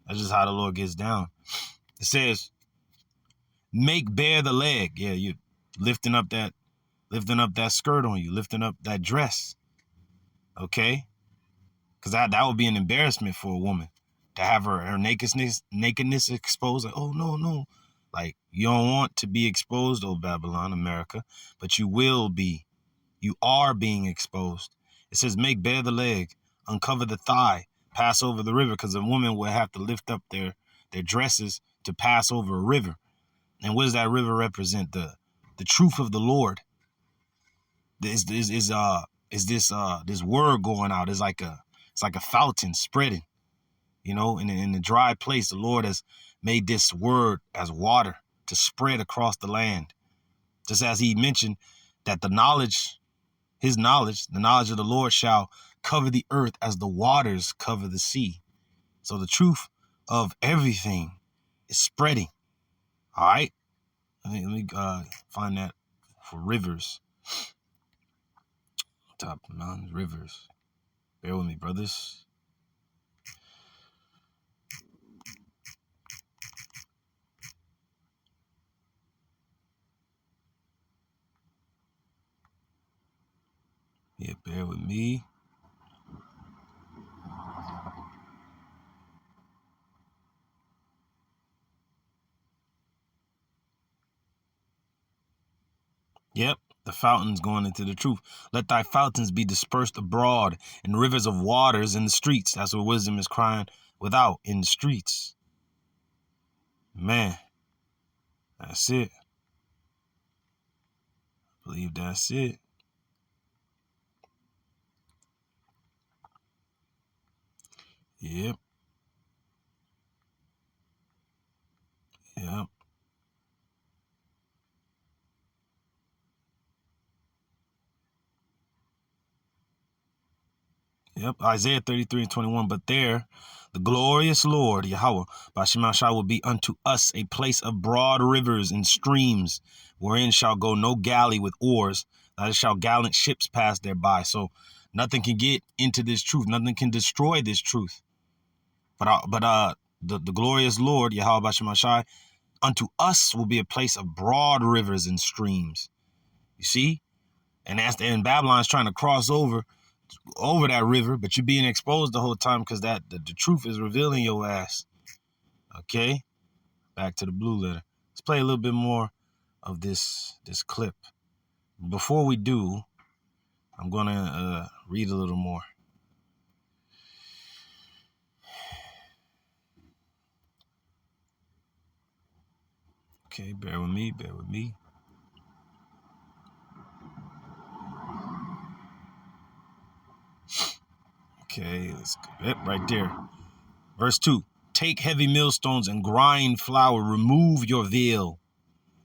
That's just how the Lord gets down. It says, make bare the leg. Yeah, you lifting up that skirt on you, lifting up that dress. Okay? Because that would be an embarrassment for a woman to have her nakedness exposed. Like, oh, no. Like, you don't want to be exposed, oh Babylon, America, but you will be. You are being exposed. It says, make bare the leg, uncover the thigh, pass over the river, because a woman will have to lift up their dresses to pass over a river. And what does that river represent? The truth of the Lord. Is this word going out? It's like a fountain spreading, you know, in the dry place. The Lord has made this word as water to spread across the land. Just as He mentioned that the knowledge of the Lord shall cover the earth as the waters cover the sea. So the truth of everything is spreading. All right. Let me find that for rivers. Top of mountains, rivers. Bear with me, brothers. Yeah, bear with me. Yep, the fountains going into the truth. Let thy fountains be dispersed abroad, and rivers of waters in the streets. That's what wisdom is crying without, in the streets. Man, that's it. I believe that's it. Yep. Yep. Yep, Isaiah 33:21. But there, the glorious Lord, Yahawah, BAHASHAM will be unto us a place of broad rivers and streams, wherein shall go no galley with oars, neither shall gallant ships pass thereby. So nothing can get into this truth. Nothing can destroy this truth. But the glorious Lord, Yahawah BAHASHAM, unto us will be a place of broad rivers and streams. You see? And Babylon's trying to cross over that river, but you're being exposed the whole time because the truth is revealing your ass. Okay? Back to the blue letter. Let's play a little bit more of this clip. Before we do, I'm gonna read a little more. Okay, bear with me. Okay, let's go. Yep, right there. Verse 2. Take heavy millstones and grind flour. Remove your veil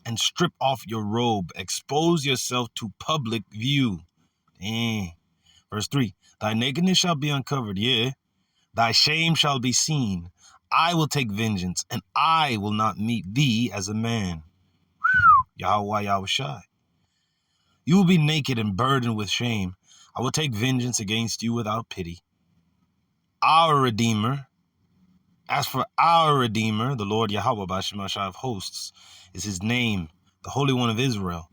and strip off your robe. Expose yourself to public view. Verse 3. Thy nakedness shall be uncovered. Yeah. Thy shame shall be seen. I will take vengeance, and I will not meet thee as a man. YAHAWAH, YAHAWASHI. You will be naked and burdened with shame. I will take vengeance against you without pity. Our Redeemer, as for our Redeemer, the Lord Yahawah BAHASHAM of hosts, is his name, the Holy One of Israel.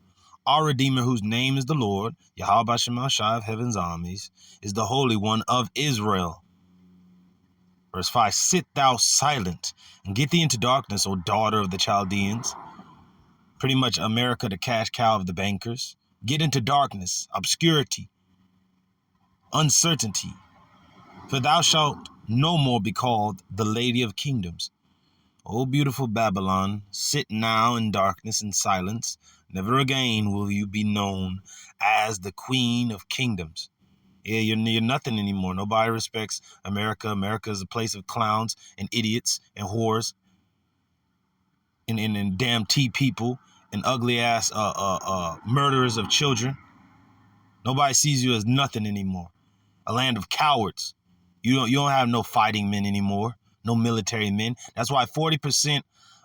Our Redeemer, whose name is the Lord, Yahawah BAHASHAM of heaven's armies, is the Holy One of Israel. Verse 5, sit thou silent and get thee into darkness, O daughter of the Chaldeans. Pretty much America, the cash cow of the bankers. Get into darkness, obscurity, uncertainty. For thou shalt no more be called the Lady of Kingdoms. O beautiful Babylon, sit now in darkness and silence. Never again will you be known as the Queen of Kingdoms. Yeah, you're nothing anymore. Nobody respects America. America is a place of clowns and idiots and whores and damn tea people and ugly ass murderers of children. Nobody sees you as nothing anymore. A land of cowards. You don't have no fighting men anymore. No military men. That's why 40%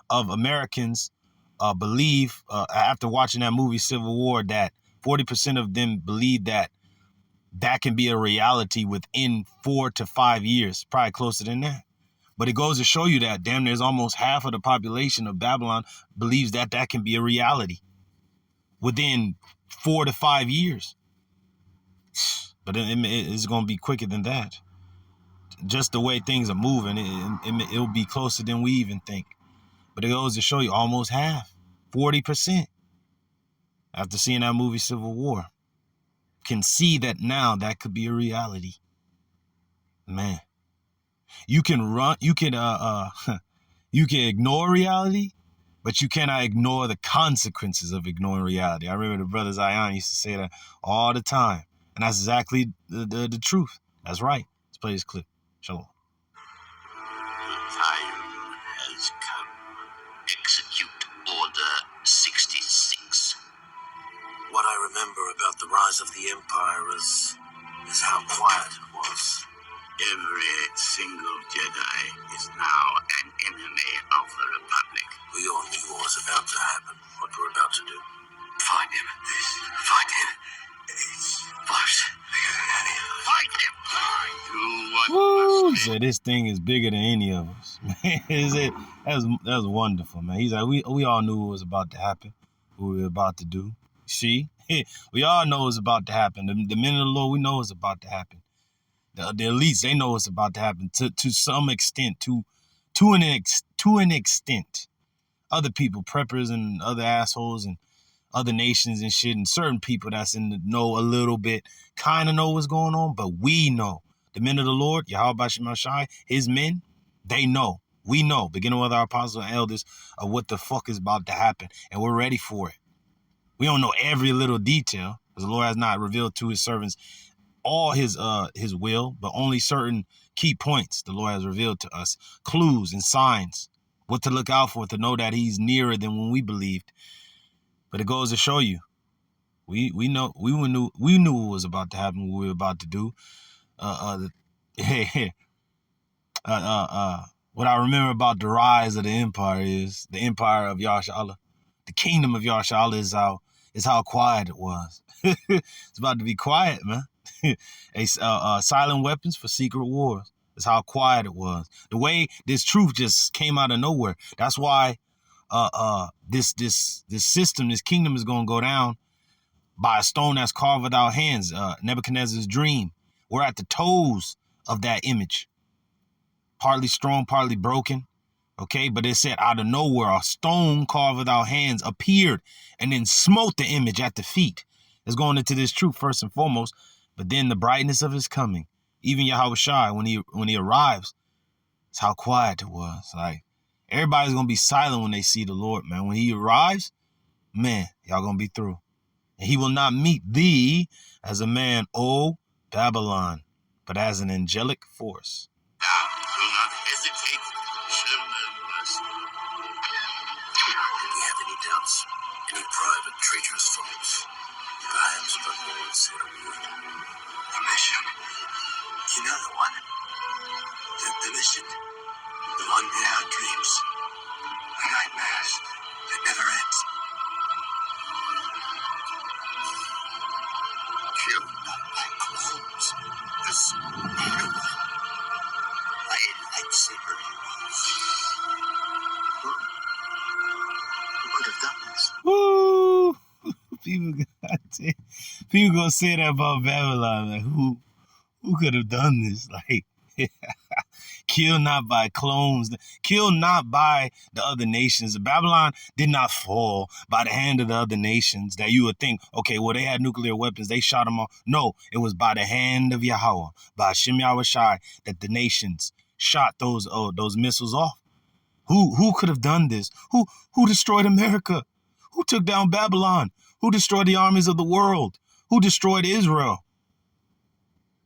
of Americans believe, after watching that movie Civil War, that 40% of them believe that can be a reality within 4 to 5 years, probably closer than that. But it goes to show you that damn there's almost half of the population of Babylon believes that can be a reality within 4 to 5 years. But it's going to be quicker than that. Just the way things are moving, it'll be closer than we even think. But it goes to show you almost half, 40%, after seeing that movie Civil War, can see that now that could be a reality. Man, you can you can ignore reality, but you cannot ignore the consequences of ignoring reality. I remember the brother Zion used to say that all the time, and that's exactly the truth. That's right. Let's play this clip. Shalom. The time has come. Execute Order 66. What I remember about the rise of the Empire is how quiet it was. Every single Jedi is now an enemy of the Republic. We all knew what was about to happen, what we're about to do. Find him. Find him. It's worse. Fight him. Do what Woo! So this thing is bigger than any of us. Is it? That's wonderful, man. He's like, we all knew what was about to happen, what we were about to do. See, we all know it's about to happen. The men of the Lord, we know it's about to happen. The elites, they know it's about to happen to some extent, to an extent. Other people, preppers and other assholes and other nations and shit, and certain people that's in the know a little bit, kind of know what's going on, but we know. The men of the Lord, Yahawah BAHASHAM, his men, they know. We know, beginning with our apostles and elders, of what the fuck is about to happen, and we're ready for it. We don't know every little detail, because the Lord has not revealed to his servants all his will, but only certain key points the Lord has revealed to us, clues and signs, what to look out for, to know that he's nearer than when we believed. But it goes to show you, we knew what was about to happen, what we were about to do. what I remember about the rise of the empire is the empire of YAHAWASHI. The kingdom of YAHAWASHI is how quiet it was. It's about to be quiet, man. Silent weapons for secret wars. That's how quiet it was. The way this truth just came out of nowhere. That's why this system, this kingdom is gonna go down by a stone that's carved without hands. Nebuchadnezzar's dream. We're at the toes of that image. Partly strong, partly broken. Okay, but it said out of nowhere, a stone carved without hands appeared and then smote the image at the feet. It's going into this truth first and foremost, but then the brightness of his coming. Even YAHAWASHI, when he arrives, it's how quiet it was. Like, everybody's going to be silent when they see the Lord, man. When he arrives, man, y'all going to be through. And he will not meet thee as a man, O Babylon, but as an angelic force. Thou will not hesitate, shall not rest. If you have any doubts, any private traitorous thoughts, I am but Lord said a word. Permission. You know the one. The permission. The one in our dreams. The nightmares that never ends. Kill not my clones. This new one. My lightsaber heroes. Who could have done this? Woo! People gonna say that about Babylon. Like, who could have done this? Like, kill not by clones, kill not by the other nations. Babylon did not fall by the hand of the other nations that you would think, okay, well, they had nuclear weapons, they shot them all. No, it was by the hand of YAHAWAH, by Hashem YAHAWASHI, that the nations shot those missiles off. Who could have done this? Who destroyed America? Who took down Babylon? Who destroyed the armies of the world? Who destroyed Israel?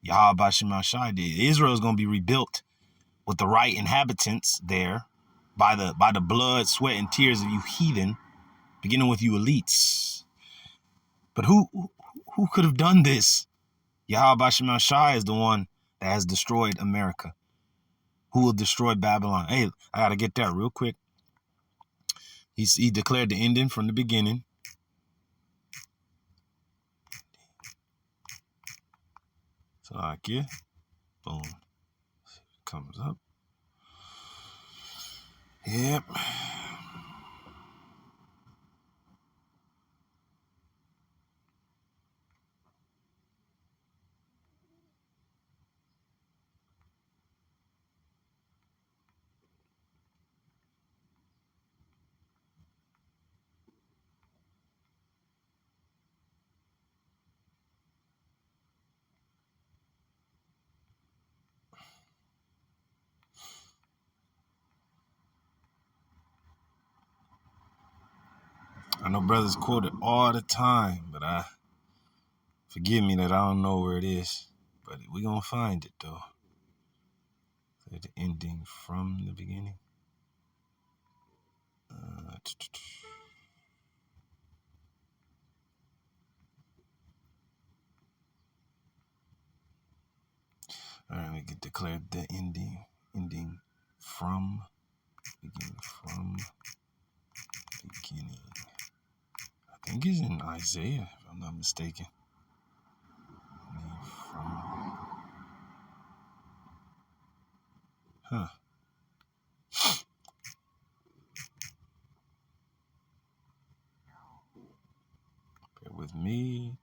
YAHAWASHI did. Israel is going to be rebuilt with the right inhabitants there by the blood, sweat, and tears of you heathen, beginning with you elites. But who could have done this? YAHAWASHI is the one that has destroyed America. Who will destroy Babylon? Hey, I got to get that real quick. He declared the ending from the beginning. So like, yeah, boom, comes up. Yep. I know brothers quote it all the time, but forgive me that I don't know where it is. But we're going to find it, though. The ending from the beginning. All right, we get declared the ending from beginning. I think it's in Isaiah, if I'm not mistaken. Huh. Bear with me.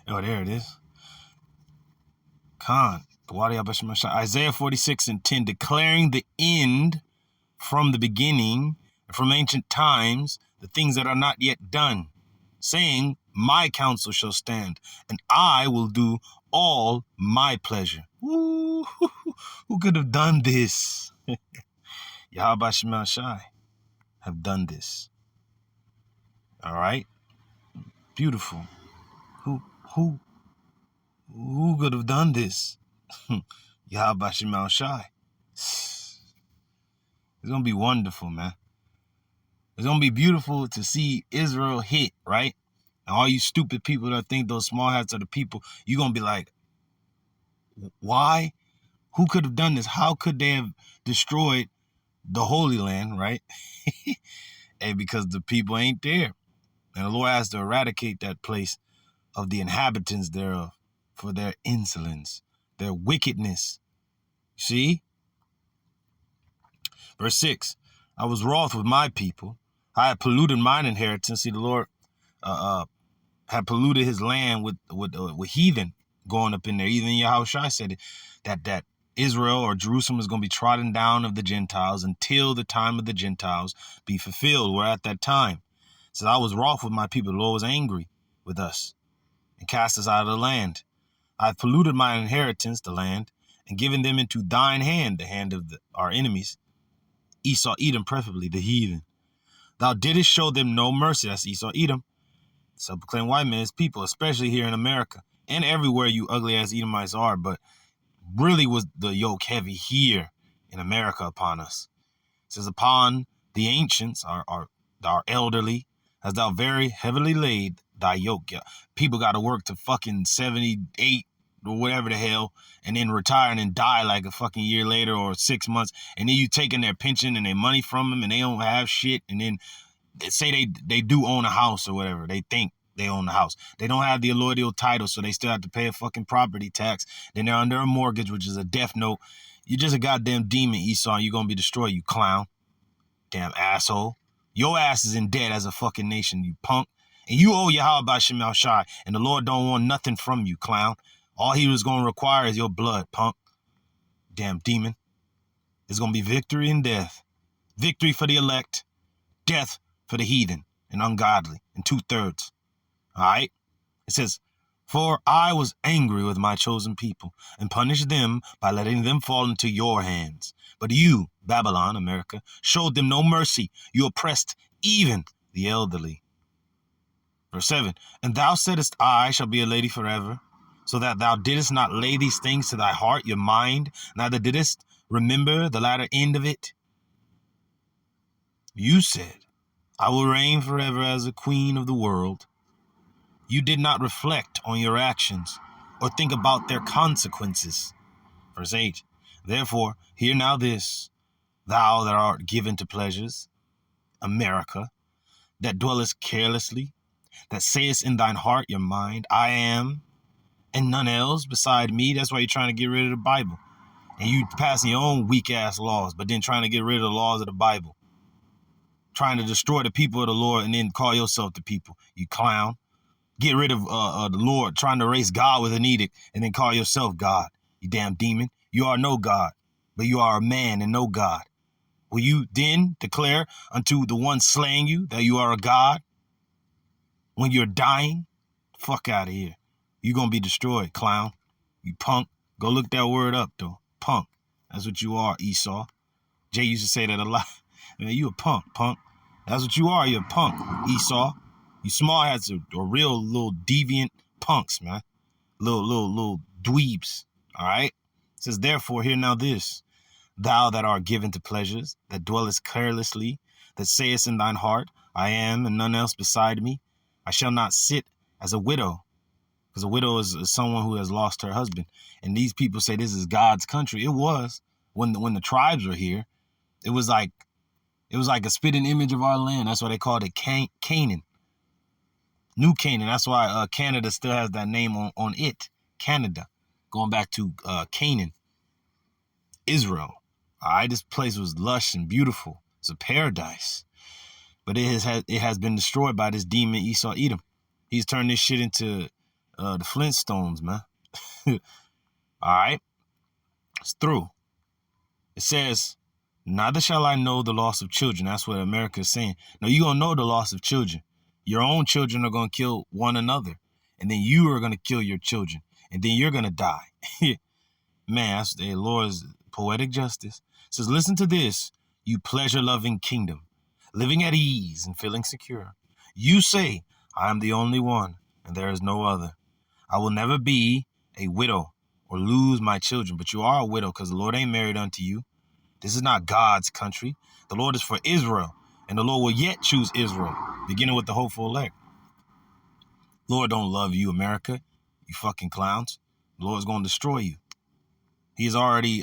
Oh, there it is. Isaiah 46:10, declaring the end from the beginning, from ancient times, the things that are not yet done, saying, my counsel shall stand, and I will do all my pleasure. Woo! Who could have done this? YAHAWASHI have done this. All right? Beautiful. Who could have done this? YAHAWASHI. It's going to be wonderful, man. It's going to be beautiful to see Israel hit, right? And all you stupid people that think those small hats are the people, you're going to be like, why? Who could have done this? How could they have destroyed the Holy Land, right? And because the people ain't there. And the Lord has to eradicate that place of the inhabitants thereof for their insolence, their wickedness. See? Verse 6, I was wroth with my people. I had polluted mine inheritance. See, the Lord had polluted his land with heathen going up in there. Even Yahushua said it, that Israel or Jerusalem is going to be trodden down of the Gentiles until the time of the Gentiles be fulfilled. We're at that time. So I was wroth with my people. The Lord was angry with us and cast us out of the land. I have polluted my inheritance, the land, and given them into thine hand, the hand of our enemies, Esau, Edom, preferably the heathen. Thou didst show them no mercy. That's Esau, Edom. Self-proclaimed white man's people, especially here in America and everywhere you ugly ass Edomites are, but really was the yoke heavy here in America upon us. It says, upon the ancients, our elderly, hast thou very heavily laid thy yoke. People got to work to fucking 78 or whatever the hell, and then retire and then die like a fucking year later or 6 months, and then you taking their pension and their money from them, and they don't have shit, and then they say they do own a house or whatever. They think they own the house. They don't have the allodial title, so they still have to pay a fucking property tax. Then they're under a mortgage, which is a death note. You're just a goddamn demon, Esau, and you're going to be destroyed, you clown. Damn asshole. Your ass is in debt as a fucking nation, you punk. And you owe YAHAWASHI, and the Lord don't want nothing from you, clown. All he was going to require is your blood, punk. Damn demon. There's going to be victory and death. Victory for the elect. Death for the heathen and ungodly in 2/3. All right? It says, for I was angry with my chosen people and punished them by letting them fall into your hands. But you, Babylon, America, showed them no mercy. You oppressed even the elderly. Verse 7, and thou saidest, I shall be a lady forever, so that thou didst not lay these things to thy heart, your mind, neither didst remember the latter end of it. You said, I will reign forever as a queen of the world. You did not reflect on your actions or think about their consequences. Verse 8, therefore, hear now this, thou that art given to pleasures, America, that dwellest carelessly, that sayest in thine heart, your mind, I am, and none else beside me. That's why you're trying to get rid of the Bible. And you passing your own weak-ass laws, but then trying to get rid of the laws of the Bible. Trying to destroy the people of the Lord and then call yourself the people, you clown. Get rid of the Lord, trying to raise God with an edict and then call yourself God, you damn demon. You are no God, but you are a man and no God. Will you then declare unto the one slaying you that you are a God when you're dying? Fuck out of here. You're going to be destroyed, clown. You punk. Go look that word up, though. Punk. That's what you are, Esau. Jay used to say that a lot. Man, you a punk. That's what you are. You're a punk, Esau. You small hats are real little deviant punks, man. Little dweebs, all right? It says, therefore, hear now this. Thou that art given to pleasures, that dwellest carelessly, that sayest in thine heart, I am, and none else beside me. I shall not sit as a widow. Because a widow is someone who has lost her husband. And these people say this is God's country. It was. When the tribes were here, it was like a spitting image of our land. That's why they called it Canaan. New Canaan. That's why Canada still has that name on it. Canada. Going back to Canaan. Israel. All right, this place was lush and beautiful. It's a paradise. But it has been destroyed by this demon Esau Edom. He's turned this shit into the Flintstones, man. All right. It's through. It says, neither shall I know the loss of children. That's what America is saying. Now, you're going to know the loss of children. Your own children are going to kill one another. And then you are going to kill your children. And then you're going to die. Man, that's the Lord's poetic justice. It says, listen to this. you pleasure-loving kingdom, living at ease and feeling secure. You say, I am the only one, and there is no other. I will never be a widow or lose my children, but you are a widow because the Lord ain't married unto you. This is not God's country. The Lord is for Israel, and the Lord will yet choose Israel, beginning with the hopeful elect. Lord don't love you, America, you fucking clowns. The Lord's going to destroy you. He has already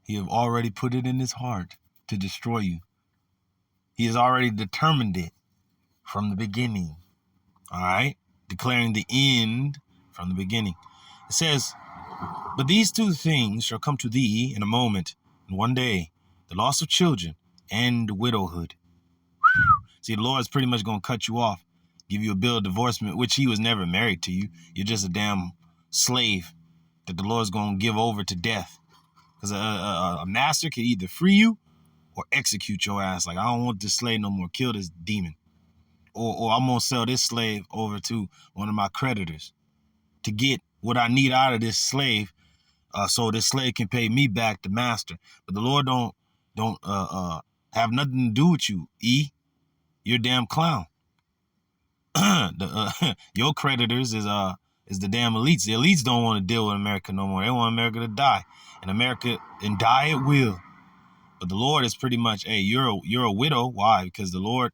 He have already put it in his heart to destroy you. He has already determined it from the beginning. All right? Declaring the end from the beginning. It says, but these two things shall come to thee in a moment, in one day, the loss of children and widowhood. See, the Lord is pretty much going to cut you off, give you a bill of divorcement, which he was never married to you. You're just a damn slave that the Lord's going to give over to death. Because a master can either free you or execute your ass. Like, I don't want this slave no more. Kill this demon. Or I'm going to sell this slave over to one of my creditors to get what I need out of this slave, so this slave can pay me back, the master. But the Lord don't have nothing to do with you, E. You're a damn clown. Your creditors is the damn elites. The elites don't want to deal with America no more. They want America to die. And die it will. But the Lord is pretty much, hey, you're a widow. Why? Because the Lord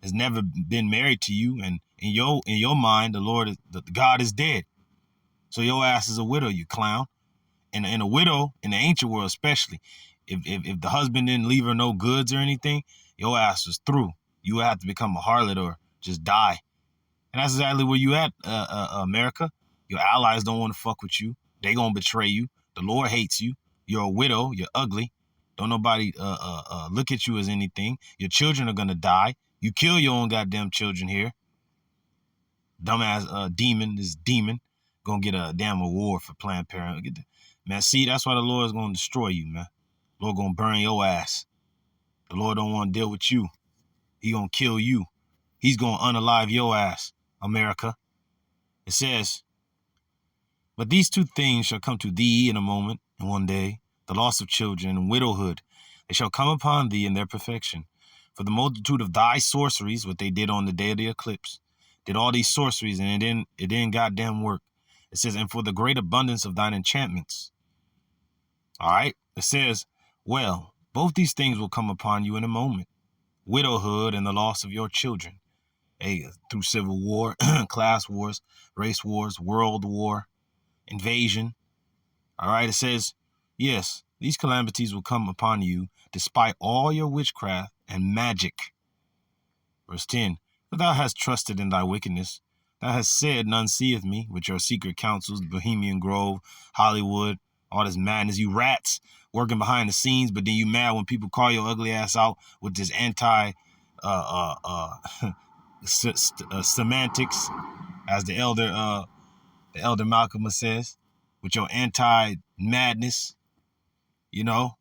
has never been married to you, and in your mind, the God is dead. So your ass is a widow, you clown. And a widow in the ancient world, especially, if the husband didn't leave her no goods or anything, your ass was through. You would have to become a harlot or just die. And that's exactly where you at, America. Your allies don't want to fuck with you. They gonna betray you. The Lord hates you. You're a widow. You're ugly. Don't nobody look at you as anything. Your children are gonna die. You kill your own goddamn children here. Dumbass this demon gonna get a damn award for Planned Parenthood. Man, see, that's why the Lord is gonna destroy you, man. The Lord gonna burn your ass. The Lord don't want to deal with you. He gonna kill you. He's gonna unalive your ass, America. It says, but these two things shall come to thee in a moment, in one day, the loss of children and widowhood. They shall come upon thee in their perfection. For the multitude of thy sorceries, what they did on the day of the eclipse, did all these sorceries, and it didn't goddamn work. It says, and for the great abundance of thine enchantments. All right? It says, well, both these things will come upon you in a moment. Widowhood and the loss of your children. Through civil war, class wars, race wars, world war, invasion. All right, it says, yes, these calamities will come upon you despite all your witchcraft and magic. Verse 10, for thou hast trusted in thy wickedness. Thou hast said, none seeth me, with your secret counsels, Bohemian Grove, Hollywood, all this madness. You rats working behind the scenes, but then you mad when people call your ugly ass out with this semantics, as the elder Malcolm says, with your anti-madness, you know,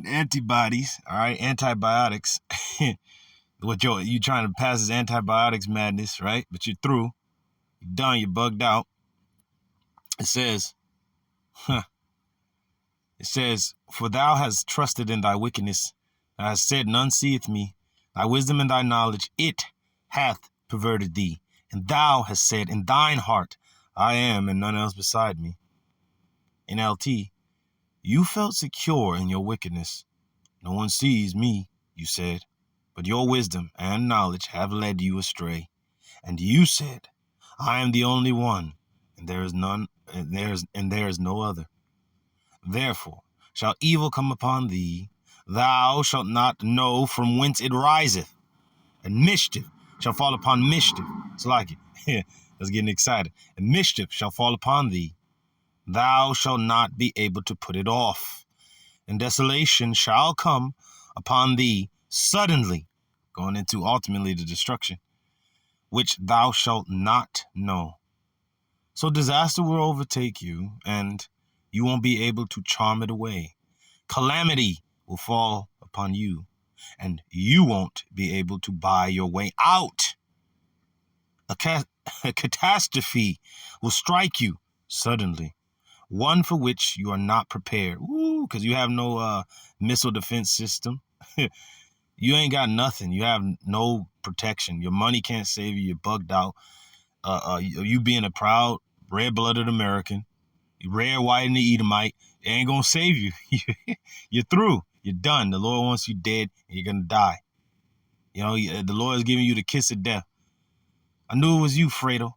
antibodies, all right, antibiotics. You trying to pass this antibiotics madness, right? But you're through, you're done, you're bugged out. It says, It says, for thou hast trusted in thy wickedness, thou hast said, none seeth me. Thy wisdom and thy knowledge, it hath perverted thee. And thou hast said in thine heart, I am, and none else beside me. NLT, you felt secure in your wickedness. No one sees me, you said, but your wisdom and knowledge have led you astray. And you said, I am the only one, and there is none, and there is no other. Therefore shall evil come upon thee, thou shalt not know from whence it riseth, and mischief shall fall upon mischief. It's like it. That's getting excited. And mischief shall fall upon thee, thou shalt not be able to put it off. And desolation shall come upon thee suddenly, going into ultimately the destruction, which thou shalt not know. So disaster will overtake you, and you won't be able to charm it away. Calamity will fall upon you, and you won't be able to buy your way out a catastrophe will strike you suddenly, one for which you are not prepared. Ooh, because you have no missile defense system. You ain't got nothing. You have no protection. Your money can't save you. You're bugged out. You being a proud red-blooded American, red, white, and the Edomite, it ain't gonna save you. You're through. You're done. The Lord wants you dead, and you're gonna die. You know, the Lord is giving you the kiss of death. I knew it was you, Fredo.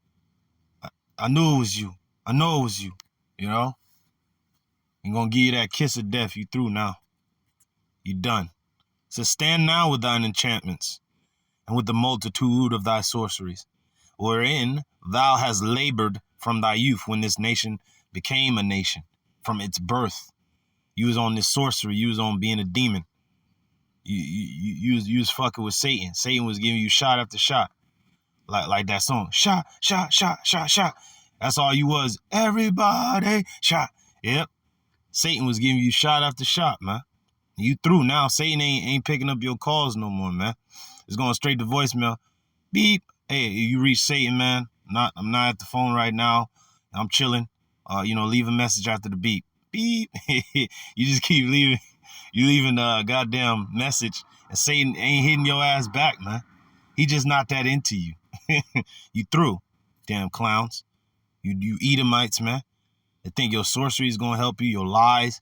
I knew it was you. I know it was you. You know? I'm gonna give you that kiss of death. You through now. You done. So stand now with thine enchantments, and with the multitude of thy sorceries, wherein thou hast labored from thy youth, when this nation became a nation, from its birth. You was on this sorcery. You was on being a demon. You was fucking with Satan. Satan was giving you shot after shot. Like that song. Shot, shot, shot, shot, shot. That's all you was. Everybody shot. Yep. Satan was giving you shot after shot, man. You through now. Satan ain't picking up your calls no more, man. It's going straight to voicemail. Beep. Hey, you reach Satan, man. I'm not at the phone right now. I'm chilling. Leave a message after the beep. Beep. You just keep leaving. You leaving a goddamn message, and Satan ain't hitting your ass back, man. He just not that into you. You through, damn clowns. You Edomites, man. They think your sorcery is gonna help you, your lies.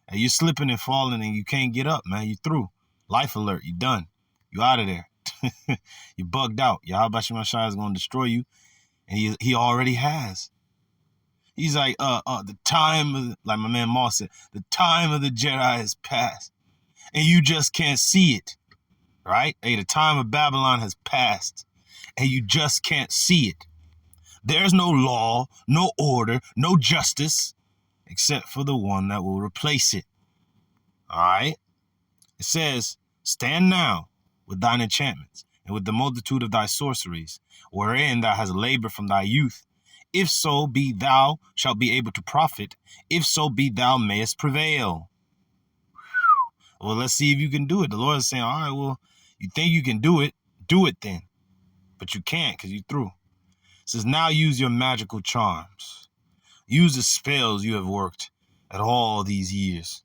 And you're slipping and falling and you can't get up, man. You through. Life alert, you done. You out of there. You bugged out. YAHAWASHI is gonna destroy you. And he already has. He's like, the time of, like my man Moss said, the time of the Jedi has passed. And you just can't see it. Right? Hey, the time of Babylon has passed. And you just can't see it. There's no law, no order, no justice, except for the one that will replace it. All right? It says, stand now with thine enchantments, and with the multitude of thy sorceries, wherein thou hast labored from thy youth. If so be thou shalt be able to profit, if so be thou mayest prevail. Well, let's see if you can do it. The Lord is saying, all right, well, you think you can do it then. But you can't, because you're through. It says, now use your magical charms. Use the spells you have worked at all these years.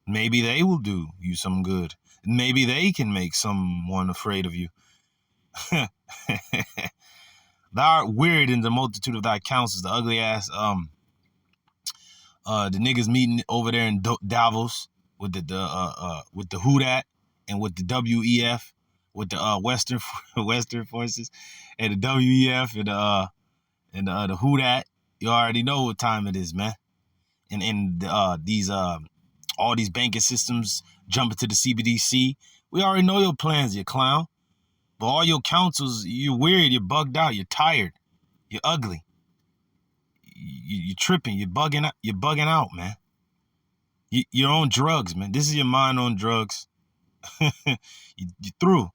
Maybe they will do you some good. Maybe they can make someone afraid of you. Thou art weird in the multitude of thy counsels, the ugly ass, the niggas meeting over there in Davos with the Houdat and with the WEF, with the Western forces, and the WEF and the Houdat. You already know what time it is, man. And all these banking systems jumping to the CBDC. We already know your plans, you clown. But all your counsels, you're weird, you're bugged out, you're tired, you're ugly. You're tripping, you're bugging out, man. You're on drugs, man. This is your mind on drugs. You're through.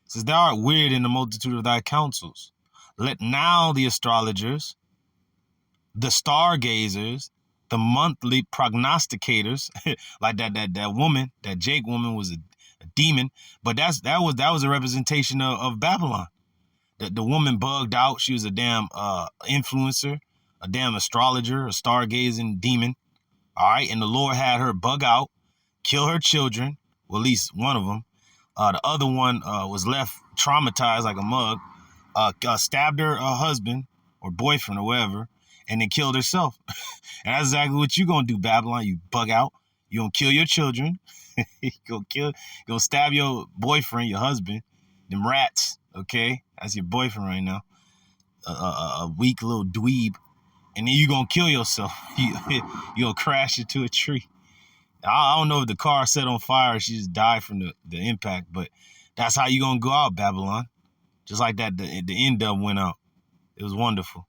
It says, thou art weird in the multitude of thy counsels. Let now the astrologers, the stargazers, the monthly prognosticators, like that woman, that Jake woman was a demon, but that was a representation of Babylon. The woman bugged out. She was a damn influencer, a damn astrologer, a stargazing demon. All right, and the Lord had her bug out, kill her children, well, at least one of them. The other one was left traumatized like a mug, stabbed her husband or boyfriend or whatever, and then killed herself. And that's exactly what you gonna do, Babylon. You bug out. You gonna kill your children. You gonna stab your boyfriend, your husband, them rats. Okay, that's your boyfriend right now. A weak little dweeb, and then you gonna kill yourself. You gonna crash into a tree. I don't know if the car set on fire or she just died from the impact, but that's how you gonna go out, Babylon. Just like that, the end dub went out. It was wonderful.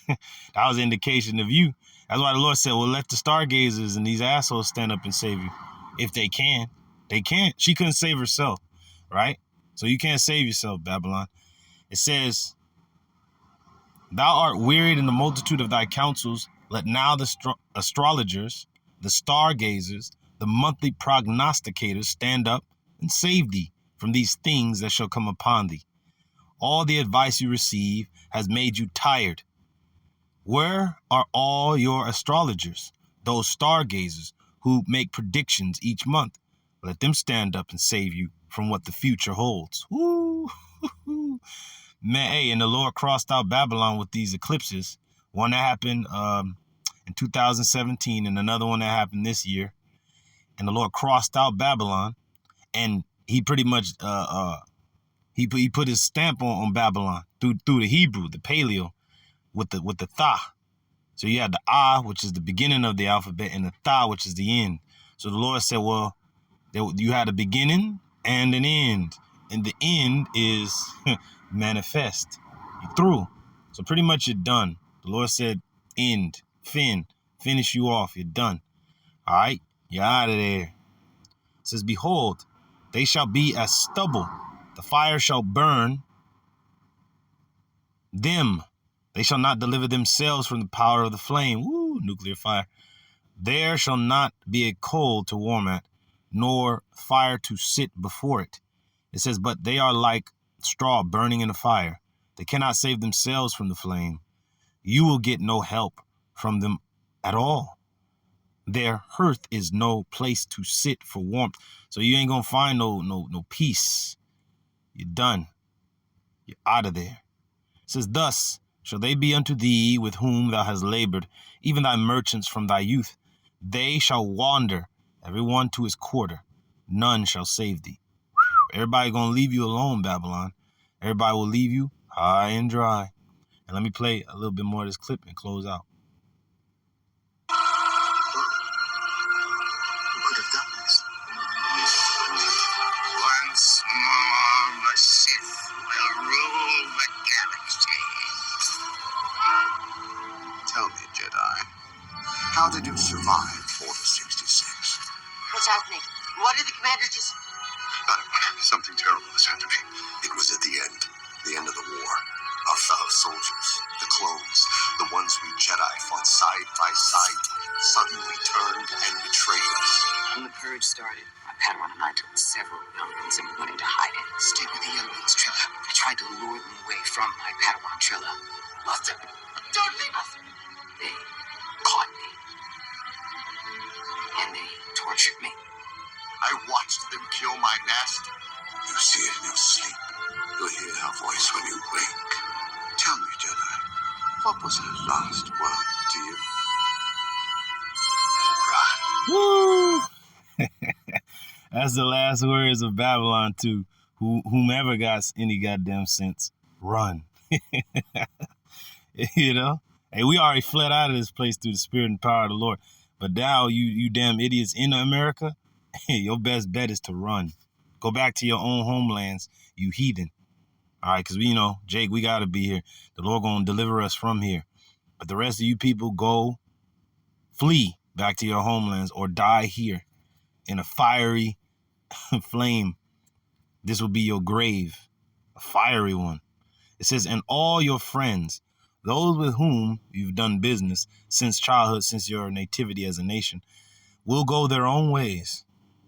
That was an indication of you. That's why the Lord said, well, let the stargazers and these assholes stand up and save you. If they can. They can't. She couldn't save herself, right? So you can't save yourself, Babylon. It says, thou art wearied in the multitude of thy counsels. Let now the astrologers, the stargazers, the monthly prognosticators stand up and save thee from these things that shall come upon thee. All the advice you receive has made you tired. Where are all your astrologers, those stargazers who make predictions each month? Let them stand up and save you from what the future holds. Woo! Man, hey, and the Lord crossed out Babylon with these eclipses. One that happened in 2017 and another one that happened this year. And the Lord crossed out Babylon, and he pretty much he put his stamp on Babylon through the Hebrew, the Paleo, with the Tha. So you had the Ah, which is the beginning of the alphabet, and the Tha, which is the end. So the Lord said, well, you had a beginning and an end, and the end is manifest. You're through. So pretty much you're done. The Lord said, end, finish you off. You're done. All right, you're out of there. It says, behold, they shall be as stubble. The fire shall burn them. They shall not deliver themselves from the power of the flame. Woo, nuclear fire. There shall not be a coal to warm at, nor fire to sit before it. It says, but they are like straw burning in the fire. They cannot save themselves from the flame. You will get no help from them at all. Their hearth is no place to sit for warmth. So you ain't gonna find no peace. You're done. You're out of there. It says, thus shall they be unto thee with whom thou hast labored, even thy merchants from thy youth. They shall wander, every one to his quarter. None shall save thee. Everybody gonna leave you alone, Babylon. Everybody will leave you high and dry. And let me play a little bit more of this clip and close out. Who could have done this? Once more, the Sith will rule the galaxy. Tell me, Jedi, how did you survive Order 66? What's happening? What did the commander just... Something terrible is happening. It was at the end of the war. Our fellow soldiers, the clones, the ones we Jedi fought side by side, suddenly turned and betrayed us. When the purge started, my Padawan and I took several young ones and we went into hiding. Stayed with the young ones, Trilla. I tried to lure them away from my Padawan, Trilla. Master, don't leave us! They caught me. And they tortured me. I watched them kill my master. You see it in your sleep. You'll hear her voice when you wake. Tell me, Jedi, what was her last word to you? Right. Woo! That's the last words of Babylon to whomever got any goddamn sense. Run. You know? Hey, we already fled out of this place through the spirit and power of the Lord. But now you damn idiots in America, your best bet is to run. Go back to your own homelands, you heathen. All right, because Jake, we got to be here. The Lord going to deliver us from here. But the rest of you people, go flee back to your homelands or die here in a fiery flame. This will be your grave, a fiery one. It says, and all your friends, those with whom you've done business since childhood, since your nativity as a nation, will go their own ways,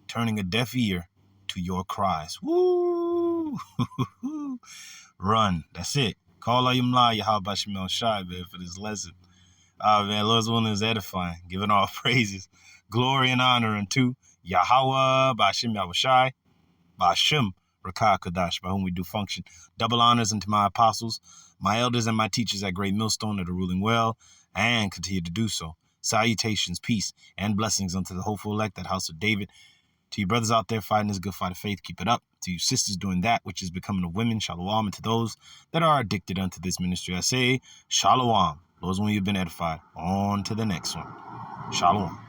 turning a deaf ear to your cries. Woo! Run. That's it. Call YAHAWAH, YAHAWASHI, man, for this lesson. Man, Lord's willing is edifying, giving all praises, glory and honor unto YAHAWAH, BAHASHAM, BAHASHAM, RAWCHAA, QADASH, by whom we do function. Double honors unto my apostles, my elders and my teachers at Great Millstone that are ruling well and continue to do so. Salutations, peace, and blessings unto the hopeful elect, that house of David. To you brothers out there fighting this good fight of faith, keep it up. To you sisters doing that which is becoming of women, Shalawam. And to those that are addicted unto this ministry, I say, Shalawam. Those when you've been edified. On to the next one. Shalawam.